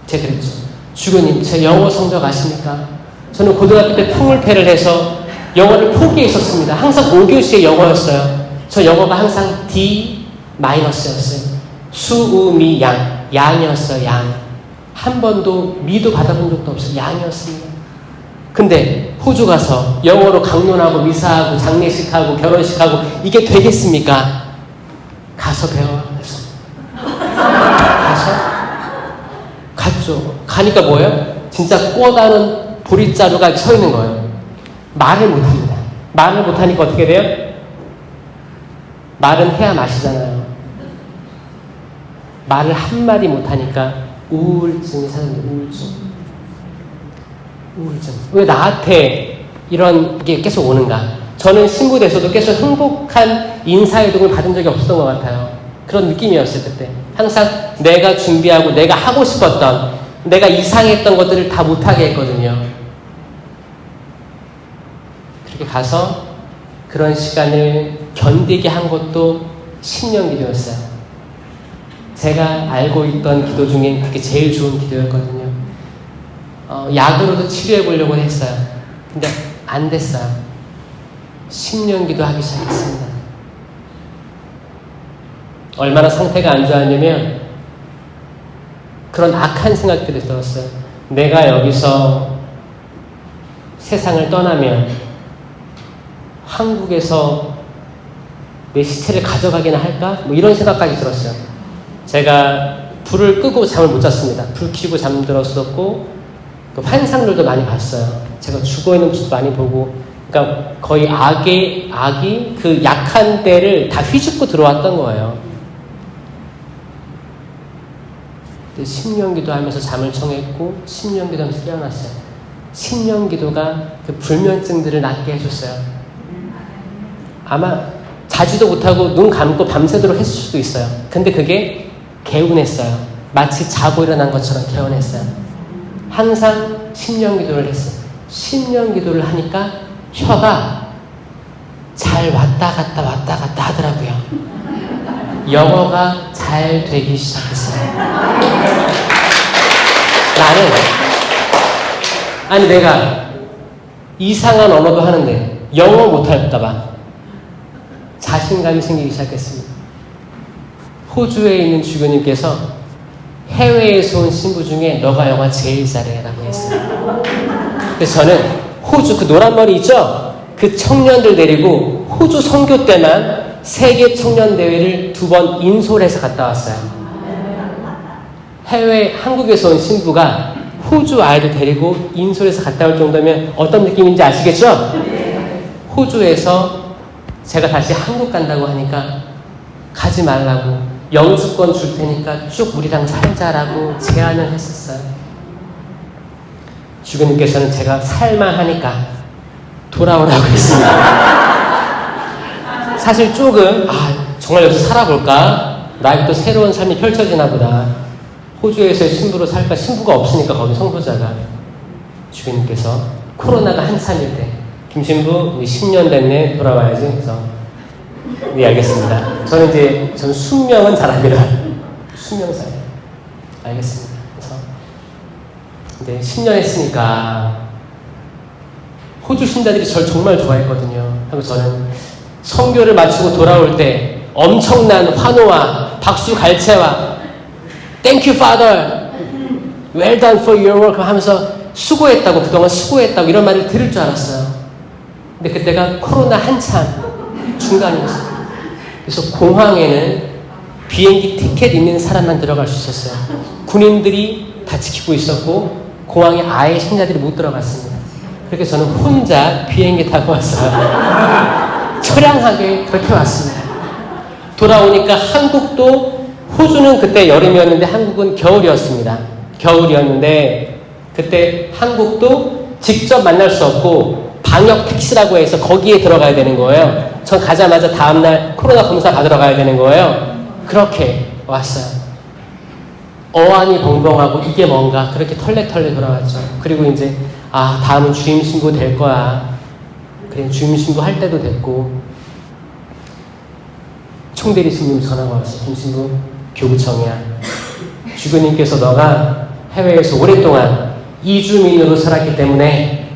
제가 그랬죠. 주교님, 제 영어 성적 아십니까? 저는 고등학교 때 풍물패를 해서 영어를 포기했었습니다. 항상 5교시의 영어였어요. 저 영어가 항상 D-였어요. 수, 우, 미, 양이었어요. 양. 한 번도 미도 받아본 적도 없어요. 양이었습니다. 근데 호주 가서 영어로 강론하고 미사하고 장례식하고 결혼식하고 이게 되겠습니까? 가서 배워. 갔죠. 가니까 뭐예요? 진짜 꼬다는 보릿자루가 서 있는 거예요. 말을 못합니다. 말을 못하니까 어떻게 돼요? 말은 해야 마시잖아요. 말을 한마디 못하니까 우울증이 사는 우울증. 왜 나한테 이런 게 계속 오는가? 저는 신부 돼서도 계속 행복한 인사이동을 받은 적이 없었던 것 같아요. 그런 느낌이었어요, 그때. 항상 내가 준비하고 내가 하고 싶었던, 내가 이상했던 것들을 다 못하게 했거든요. 그렇게 가서 그런 시간을 견디게 한 것도 신령 기도였어요. 제가 알고 있던 기도 중에 그게 제일 좋은 기도였거든요. 약으로도 치료해 보려고 했어요. 근데 안 됐어요. 10년 기도하기 시작했습니다. 얼마나 상태가 안 좋았냐면 그런 악한 생각들이 들었어요. 내가 여기서 세상을 떠나면 한국에서 내 시체를 가져가기나 할까? 뭐 이런 생각까지 들었어요. 제가 불을 끄고 잠을 못 잤습니다. 불 켜고 잠들었었고 그 환상들도 많이 봤어요. 제가 죽어있는 모습도 많이 보고, 그러니까 거의 악이 그 약한 때를 다 휘젓고 들어왔던 거예요. 10년 기도하면서 잠을 청했고 10년 기도하면서 깨어났어요. 10년 기도가 그 불면증들을 낫게 해줬어요. 아마 자지도 못하고 눈 감고 밤새도록 했을 수도 있어요. 근데 그게 개운했어요. 마치 자고 일어난 것처럼 개운했어요. 항상 10년 기도를 했어요. 10년 기도를 하니까 혀가 잘 왔다 갔다 하더라고요. 영어가 잘 되기 시작했어요. 내가 이상한 언어도 하는데 영어 못할까봐 자신감이 생기기 시작했습니다. 호주에 있는 주교님께서 해외에서 온 신부 중에 너가 영어 제일 잘해 라고 했어요. 그래서 저는 호주 그 노란 머리 있죠? 그 청년들 데리고 호주 선교 때만 세계 청년 대회를 2번 인솔해서 갔다 왔어요. 한국에서 온 신부가 호주 아이들 데리고 인솔해서 갔다 올 정도면 어떤 느낌인지 아시겠죠? 호주에서 제가 다시 한국 간다고 하니까 가지 말라고, 영주권 줄 테니까 쭉 우리랑 살자라고 제안을 했었어요. 주교님께서는 제가 살만하니까 돌아오라고 했습니다. 사실 조금 정말 여기서 살아볼까? 나에게 또 새로운 삶이 펼쳐지나 보다. 호주에서의 신부로 살까? 신부가 없으니까 거기 성도자가. 주교님께서 코로나가 한참일 때 김신부 10년 됐네, 돌아와야지. 그래서 네, 알겠습니다. 저는 숙명은 잘합니다. 숙명사예요. 알겠습니다. 그래서 근데 10년 했으니까 호주 신자들이 저를 정말 좋아했거든요. 그래서 저는 선교를 마치고 돌아올 때 엄청난 환호와 박수 갈채와 Thank you, Father. Well done for your work 하면서 수고했다고, 그동안 수고했다고 이런 말을 들을 줄 알았어요. 근데 그때가 코로나 한참 중간이었어요. 그래서 공항에는 비행기 티켓 있는 사람만 들어갈 수 있었어요. 군인들이 다 지키고 있었고 공항에 아예 신자들이 못 들어갔습니다. 그렇게 저는 혼자 비행기 타고 왔어요. 처량하게 그렇게 왔습니다. 돌아오니까 한국도, 호주는 그때 여름이었는데 한국은 겨울이었습니다. 겨울이었는데 그때 한국도 직접 만날 수 없고 방역 택시라고 해서 거기에 들어가야 되는 거예요. 전 가자마자 다음날 코로나 검사 받으러 가야 되는 거예요. 그렇게 왔어요. 어안이 벙벙하고 이게 뭔가 그렇게 털레털레 돌아왔죠. 그리고 이제 다음은 주임신부 될 거야. 그래, 주임신부 할 때도 됐고 총대리 스님 전화가 왔어요. 김신부 교구청이야. 주교님께서 너가 해외에서 오랫동안 이주민으로 살았기 때문에,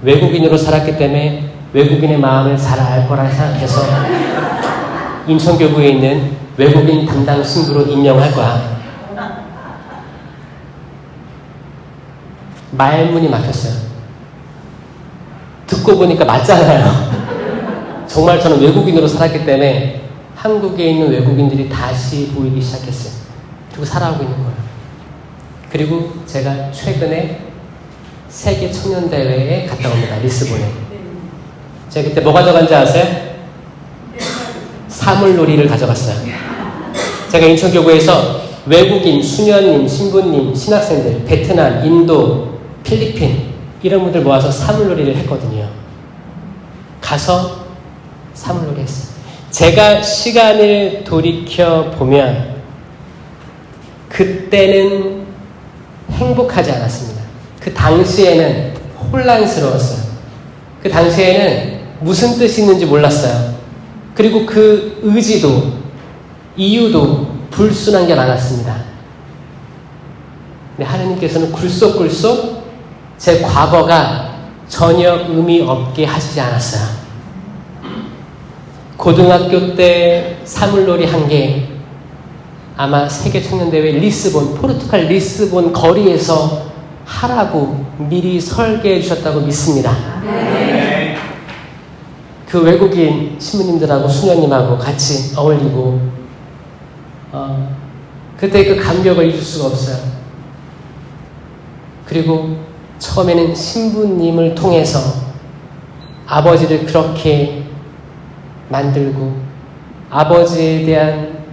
외국인으로 살았기 때문에 외국인의 마음을 잘 알 거라 생각해서 인천교구에 있는 외국인 담당 신부로 임명할 거야. 말문이 막혔어요. 듣고 보니까 맞잖아요. 정말 저는 외국인으로 살았기 때문에 한국에 있는 외국인들이 다시 보이기 시작했어요. 그리고 살아오고 있는 거예요. 그리고 제가 최근에 세계 청년대회에 갔다 옵니다. 리스본에. 제가 그때 뭐 가져간지 아세요? 사물놀이를 가져갔어요. 제가 인천교구에서 외국인, 수녀님, 신부님, 신학생들, 베트남, 인도, 필리핀 이런 분들 모아서 사물놀이를 했거든요. 가서 사물놀이 했어요. 제가 시간을 돌이켜보면 그때는 행복하지 않았습니다. 그 당시에는 혼란스러웠어요. 그 당시에는 무슨 뜻이 있는지 몰랐어요. 그리고 그 의지도, 이유도 불순한 게 많았습니다. 근데 하느님께서는 굴속굴속 제 과거가 전혀 의미 없게 하시지 않았어요. 고등학교 때 사물놀이 한 게 아마 세계청년대회 리스본, 포르투갈 리스본 거리에서 하라고 미리 설계해 주셨다고 믿습니다. 네. 그 외국인 신부님들하고 수녀님하고 같이 어울리고 그때 그 감격을 잊을 수가 없어요. 그리고 처음에는 신부님을 통해서 아버지를 그렇게 만들고 아버지에 대한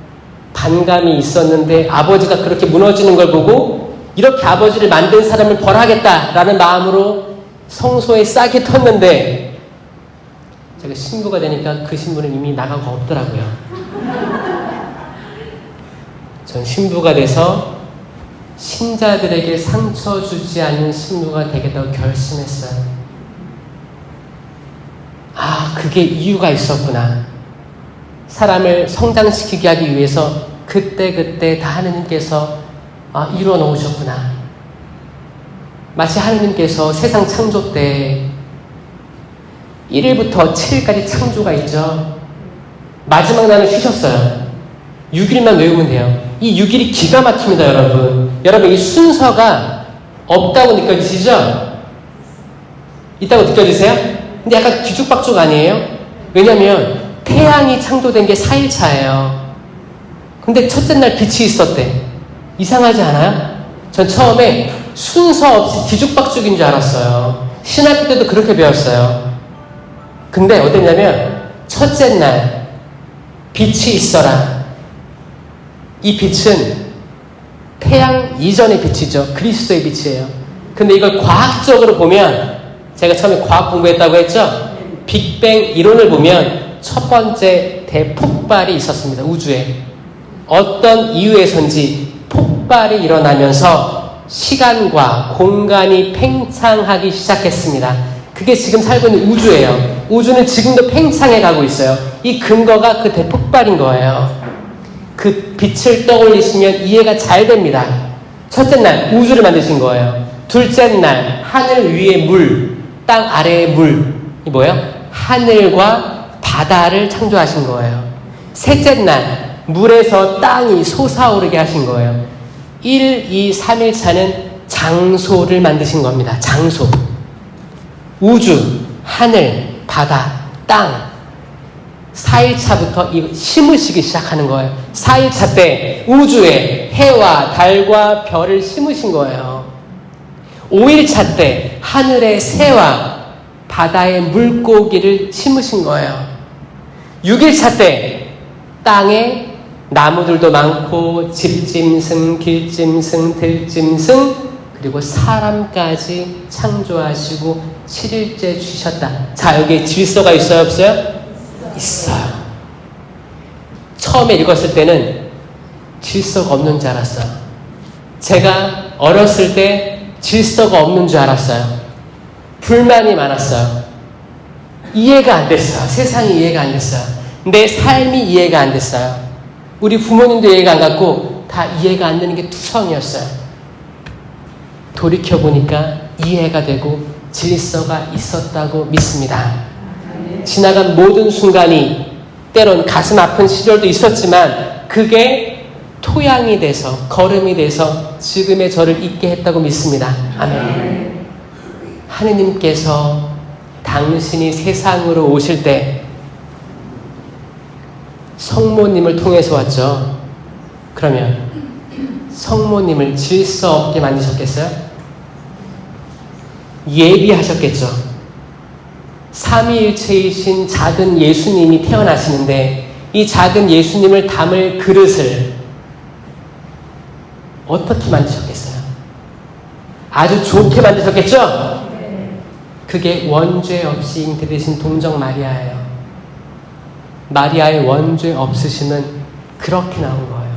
반감이 있었는데 아버지가 그렇게 무너지는 걸 보고 이렇게 아버지를 만든 사람을 벌하겠다라는 마음으로 성소에 싹이 텄는데 제가 신부가 되니까 그 신부는 이미 나가고 없더라고요. 전 신부가 돼서 신자들에게 상처 주지 않는 신부가 되겠다고 결심했어요. 아, 그게 이유가 있었구나. 사람을 성장시키게 하기 위해서 그때 다 하느님께서 이루어 놓으셨구나. 마치 하느님께서 세상 창조 때 1일부터 7일까지 창조가 있죠. 마지막 날은 쉬셨어요. 6일만 외우면 돼요. 이 6일이 기가 막힙니다, 여러분. 여러분, 이 순서가 없다고 느껴지시죠? 있다고 느껴지세요? 근데 약간 뒤죽박죽 아니에요? 왜냐면 태양이 창조된 게 4일차예요. 근데 첫째 날 빛이 있었대. 이상하지 않아요? 전 처음에 순서 없이 뒤죽박죽인 줄 알았어요. 신학교 때도 그렇게 배웠어요. 근데 어땠냐면 첫째 날 빛이 있어라. 이 빛은 태양 이전의 빛이죠. 그리스도의 빛이에요. 근데 이걸 과학적으로 보면 제가 처음에 과학 공부했다고 했죠? 빅뱅 이론을 보면 첫 번째 대폭발이 있었습니다. 우주에. 어떤 이유에선지 폭발이 일어나면서 시간과 공간이 팽창하기 시작했습니다. 그게 지금 살고 있는 우주예요. 우주는 지금도 팽창해 가고 있어요. 이 근거가 그 대폭발인 거예요. 그 빛을 떠올리시면 이해가 잘 됩니다. 첫째 날 우주를 만드신 거예요. 둘째 날 하늘 위의 물, 땅 아래의 물, 이 뭐예요? 하늘과 바다를 창조하신 거예요. 셋째 날 물에서 땅이 솟아오르게 하신 거예요. 1, 2, 3일차는 장소를 만드신 겁니다. 장소. 우주, 하늘, 바다, 땅. 4일차부터 심으시기 시작하는 거예요. 4일차 때 우주에 해와 달과 별을 심으신 거예요. 5일차 때 하늘의 새와 바다의 물고기를 심으신 거예요. 6일차 때 땅에 나무들도 많고 집짐승, 길짐승, 들짐승 그리고 사람까지 창조하시고 7일째 쉬셨다. 자, 여기에 질서가 있어요, 없어요? 있어요. 처음에 읽었을 때는 질서가 없는 줄 알았어요. 제가 어렸을 때 질서가 없는 줄 알았어요. 불만이 많았어요. 이해가 안 됐어요. 세상이 이해가 안 됐어요. 내 삶이 이해가 안 됐어요. 우리 부모님도 이해가 안 갔고 다 이해가 안 되는 게 투성이었어요. 돌이켜보니까 이해가 되고 질서가 있었다고 믿습니다. 지나간 모든 순간이 때론 가슴 아픈 시절도 있었지만 그게 토양이 돼서 걸음이 돼서 지금의 저를 있게 했다고 믿습니다. 아멘. 하느님께서 당신이 세상으로 오실 때 성모님을 통해서 왔죠. 그러면 성모님을 질서 없게 만드셨겠어요? 예비하셨겠죠. 삼위일체이신 작은 예수님이 태어나시는데 이 작은 예수님을 담을 그릇을 어떻게 만드셨겠어요? 아주 좋게 만드셨겠죠? 그게 원죄 없이 잉태되신 동정 마리아예요. 마리아의 원죄 없으심은 그렇게 나온 거예요.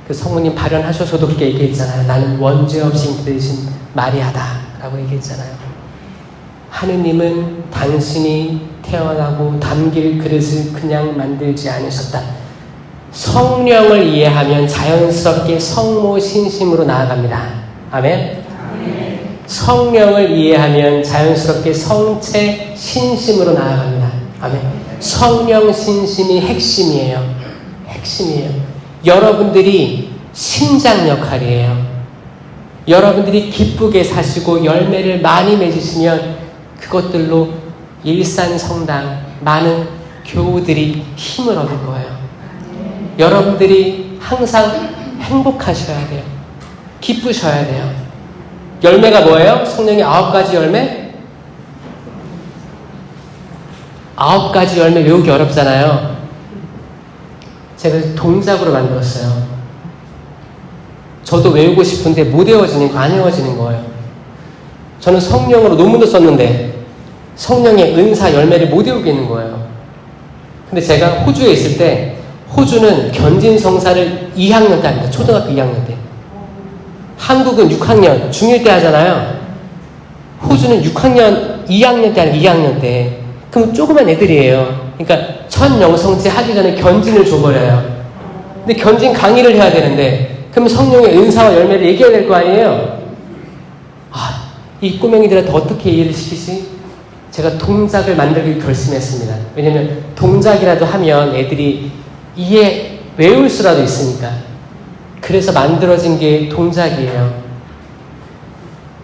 그 성모님 발현하셔서도 그렇게 얘기했잖아요. 나는 원죄 없이 잉태되신 마리아다 라고 얘기했잖아요. 하느님은 당신이 태어나고 담길 그릇을 그냥 만들지 않으셨다. 성령을 이해하면 자연스럽게 성모 신심으로 나아갑니다. 아멘? 아멘. 성령을 이해하면 자연스럽게 성체 신심으로 나아갑니다. 아멘. 성령 신심이 핵심이에요. 핵심이에요. 여러분들이 심장 역할이에요. 여러분들이 기쁘게 사시고 열매를 많이 맺으시면 그것들로 일산 성당 많은 교우들이 힘을 얻을 거예요. 여러분들이 항상 행복하셔야 돼요. 기쁘셔야 돼요. 열매가 뭐예요? 성령의 9가지 열매? 9가지 열매 외우기 어렵잖아요. 제가 동작으로 만들었어요. 저도 외우고 싶은데 못 외워지는 거, 안 외워지는 거예요. 저는 성령으로 논문도 썼는데 성령의 은사 열매를 못 외우겠는 거예요. 근데 제가 호주에 있을 때 호주는 견진성사를 2학년 때 합니다. 초등학교 2학년 때. 한국은 6학년, 중1 때 하잖아요. 호주는 6학년, 2학년 때 하는 2학년 때. 그럼 조그만 애들이에요. 그러니까 첫 영성체 하기 전에 견진을 줘버려요. 근데 견진 강의를 해야 되는데 그럼 성령의 은사와 열매를 얘기해야 될 거 아니에요? 이 꼬맹이들한테 어떻게 이해를 시키지? 제가 동작을 만들기 결심했습니다. 왜냐면 동작이라도 하면 애들이 외울 수라도 있으니까. 그래서 만들어진 게 동작이에요.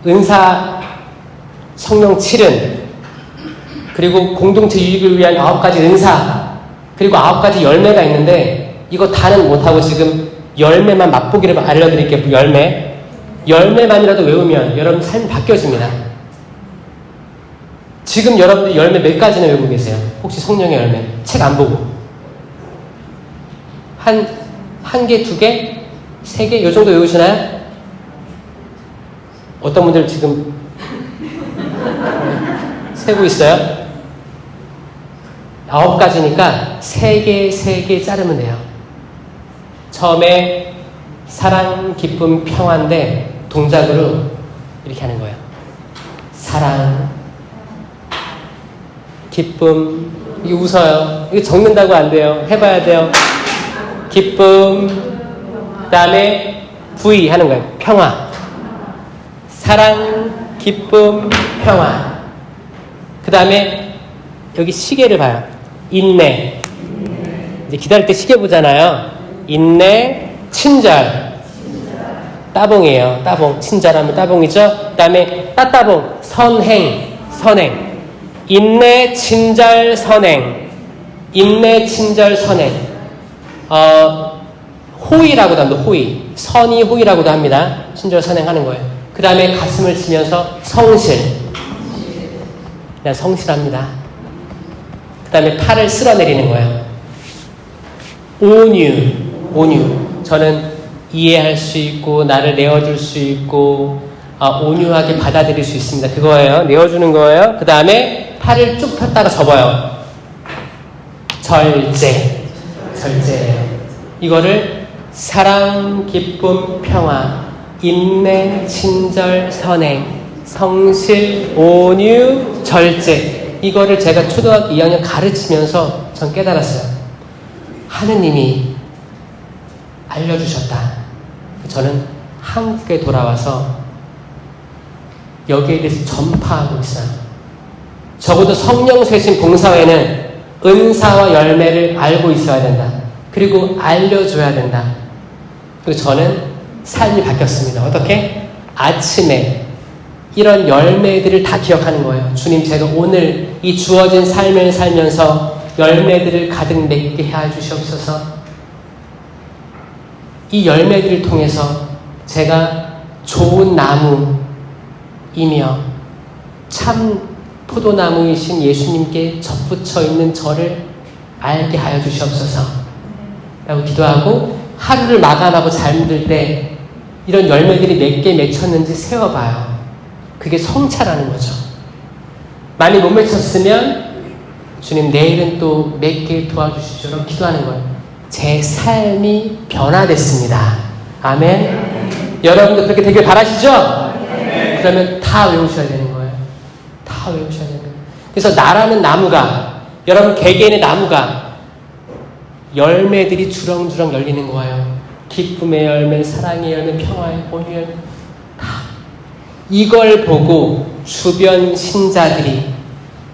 은사, 성령 7은, 그리고 공동체 유익을 위한 9가지 은사, 그리고 9가지 열매가 있는데 이거 다는 못하고 지금 열매만 맛보기를 알려드릴게요. 열매만이라도 외우면 여러분 삶이 바뀌어집니다. 지금 여러분들 열매 몇 가지나 외우고 계세요? 혹시 성령의 열매 책 안 보고 한 개, 2개, 3개 요 정도 외우시나요? 어떤 분들 지금 세고 있어요? 9가지니까 3개 자르면 돼요. 처음에 사랑, 기쁨, 평화인데 동작으로 이렇게 하는 거예요. 사랑, 기쁨, 이게 웃어요. 이거 적는다고 안 돼요. 해봐야 돼요. 기쁨, 그 다음에 V 하는 거예요. 평화. 사랑, 기쁨, 평화. 그 다음에 여기 시계를 봐요. 인내. 이제 기다릴 때 시계 보잖아요. 인내, 친절. 따봉이에요. 따봉. 친절하면 따봉이죠. 그 다음에 따따봉. 선행. 인내, 친절, 선행. 인내, 친절, 선행. 호의라고도 합니다. 호의. 선의, 호의라고도 합니다. 친절, 선행하는 거예요. 그 다음에 가슴을 치면서 성실. 그냥 성실합니다. 그 다음에 팔을 쓸어내리는 거예요. 온유. 저는 이해할 수 있고 나를 내어줄 수 있고 온유하게 받아들일 수 있습니다. 그거예요. 내어주는 거예요. 그 다음에 팔을 쭉 폈다가 접어요. 절제예요. 이거를 사랑, 기쁨, 평화, 인내, 친절, 선행, 성실, 온유, 절제. 이거를 제가 초등학교 2학년 가르치면서 전 깨달았어요. 하느님이 알려주셨다. 저는 한국에 돌아와서 여기에 대해서 전파하고 있어요. 적어도 성령쇄신 봉사회는 은사와 열매를 알고 있어야 된다. 그리고 알려줘야 된다. 그리고 저는 삶이 바뀌었습니다. 어떻게? 아침에 이런 열매들을 다 기억하는 거예요. 주님, 제가 오늘 이 주어진 삶을 살면서 열매들을 가득 맺게 해주시옵소서. 이 열매들을 통해서 제가 좋은 나무이며 참 포도나무이신 예수님께 접붙여 있는 저를 알게 하여 주시옵소서 라고 기도하고, 하루를 마감하고 잠들 때 이런 열매들이 몇 개 맺혔는지 세어봐요. 그게 성찰하는 거죠. 많이 못 맺혔으면 주님 내일은 또 몇 개 도와주시도록 기도하는 거예요. 제 삶이 변화됐습니다. 아멘. 여러분도 그렇게 되길 바라시죠? 그러면 다 외우셔야 되는 거예요. 다 외우셔야 되는 거예요. 그래서 나라는 나무가, 여러분 개개인의 나무가 열매들이 주렁주렁 열리는 거예요. 기쁨의 열매, 사랑의 열매, 평화의 온유의 열매. 다. 이걸 보고 주변 신자들이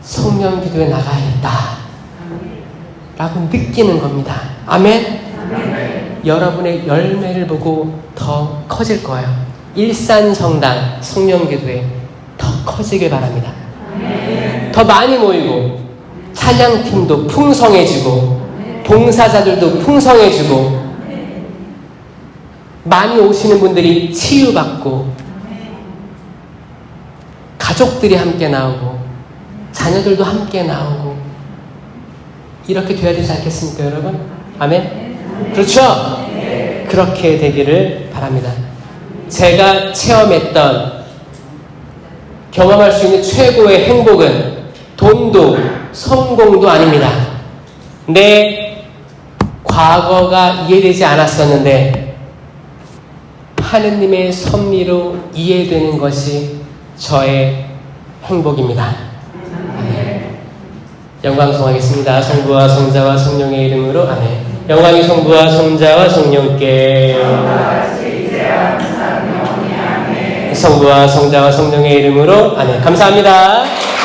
성령 기도에 나가야겠다. 라고 느끼는 겁니다. 아멘? 여러분의 열매를 보고 더 커질 거예요. 일산성당 성령기도회 더 커지길 바랍니다. 더 많이 모이고 찬양팀도 풍성해지고 봉사자들도 풍성해지고 많이 오시는 분들이 치유받고 가족들이 함께 나오고 자녀들도 함께 나오고 이렇게 돼야 되지 않겠습니까, 여러분? 아멘? 그렇죠? 그렇게 되기를 바랍니다. 제가 체험했던 경험할 수 있는 최고의 행복은 돈도 성공도 아닙니다. 내 과거가 이해되지 않았었는데 하느님의 섭리로 이해되는 것이 저의 행복입니다. 아멘. 영광송하겠습니다. 성부와 성자와 성령의 이름으로 아멘. 영광이 성부와 성자와 성령께 성부와 성자와 성령의 이름으로 아멘. 감사합니다.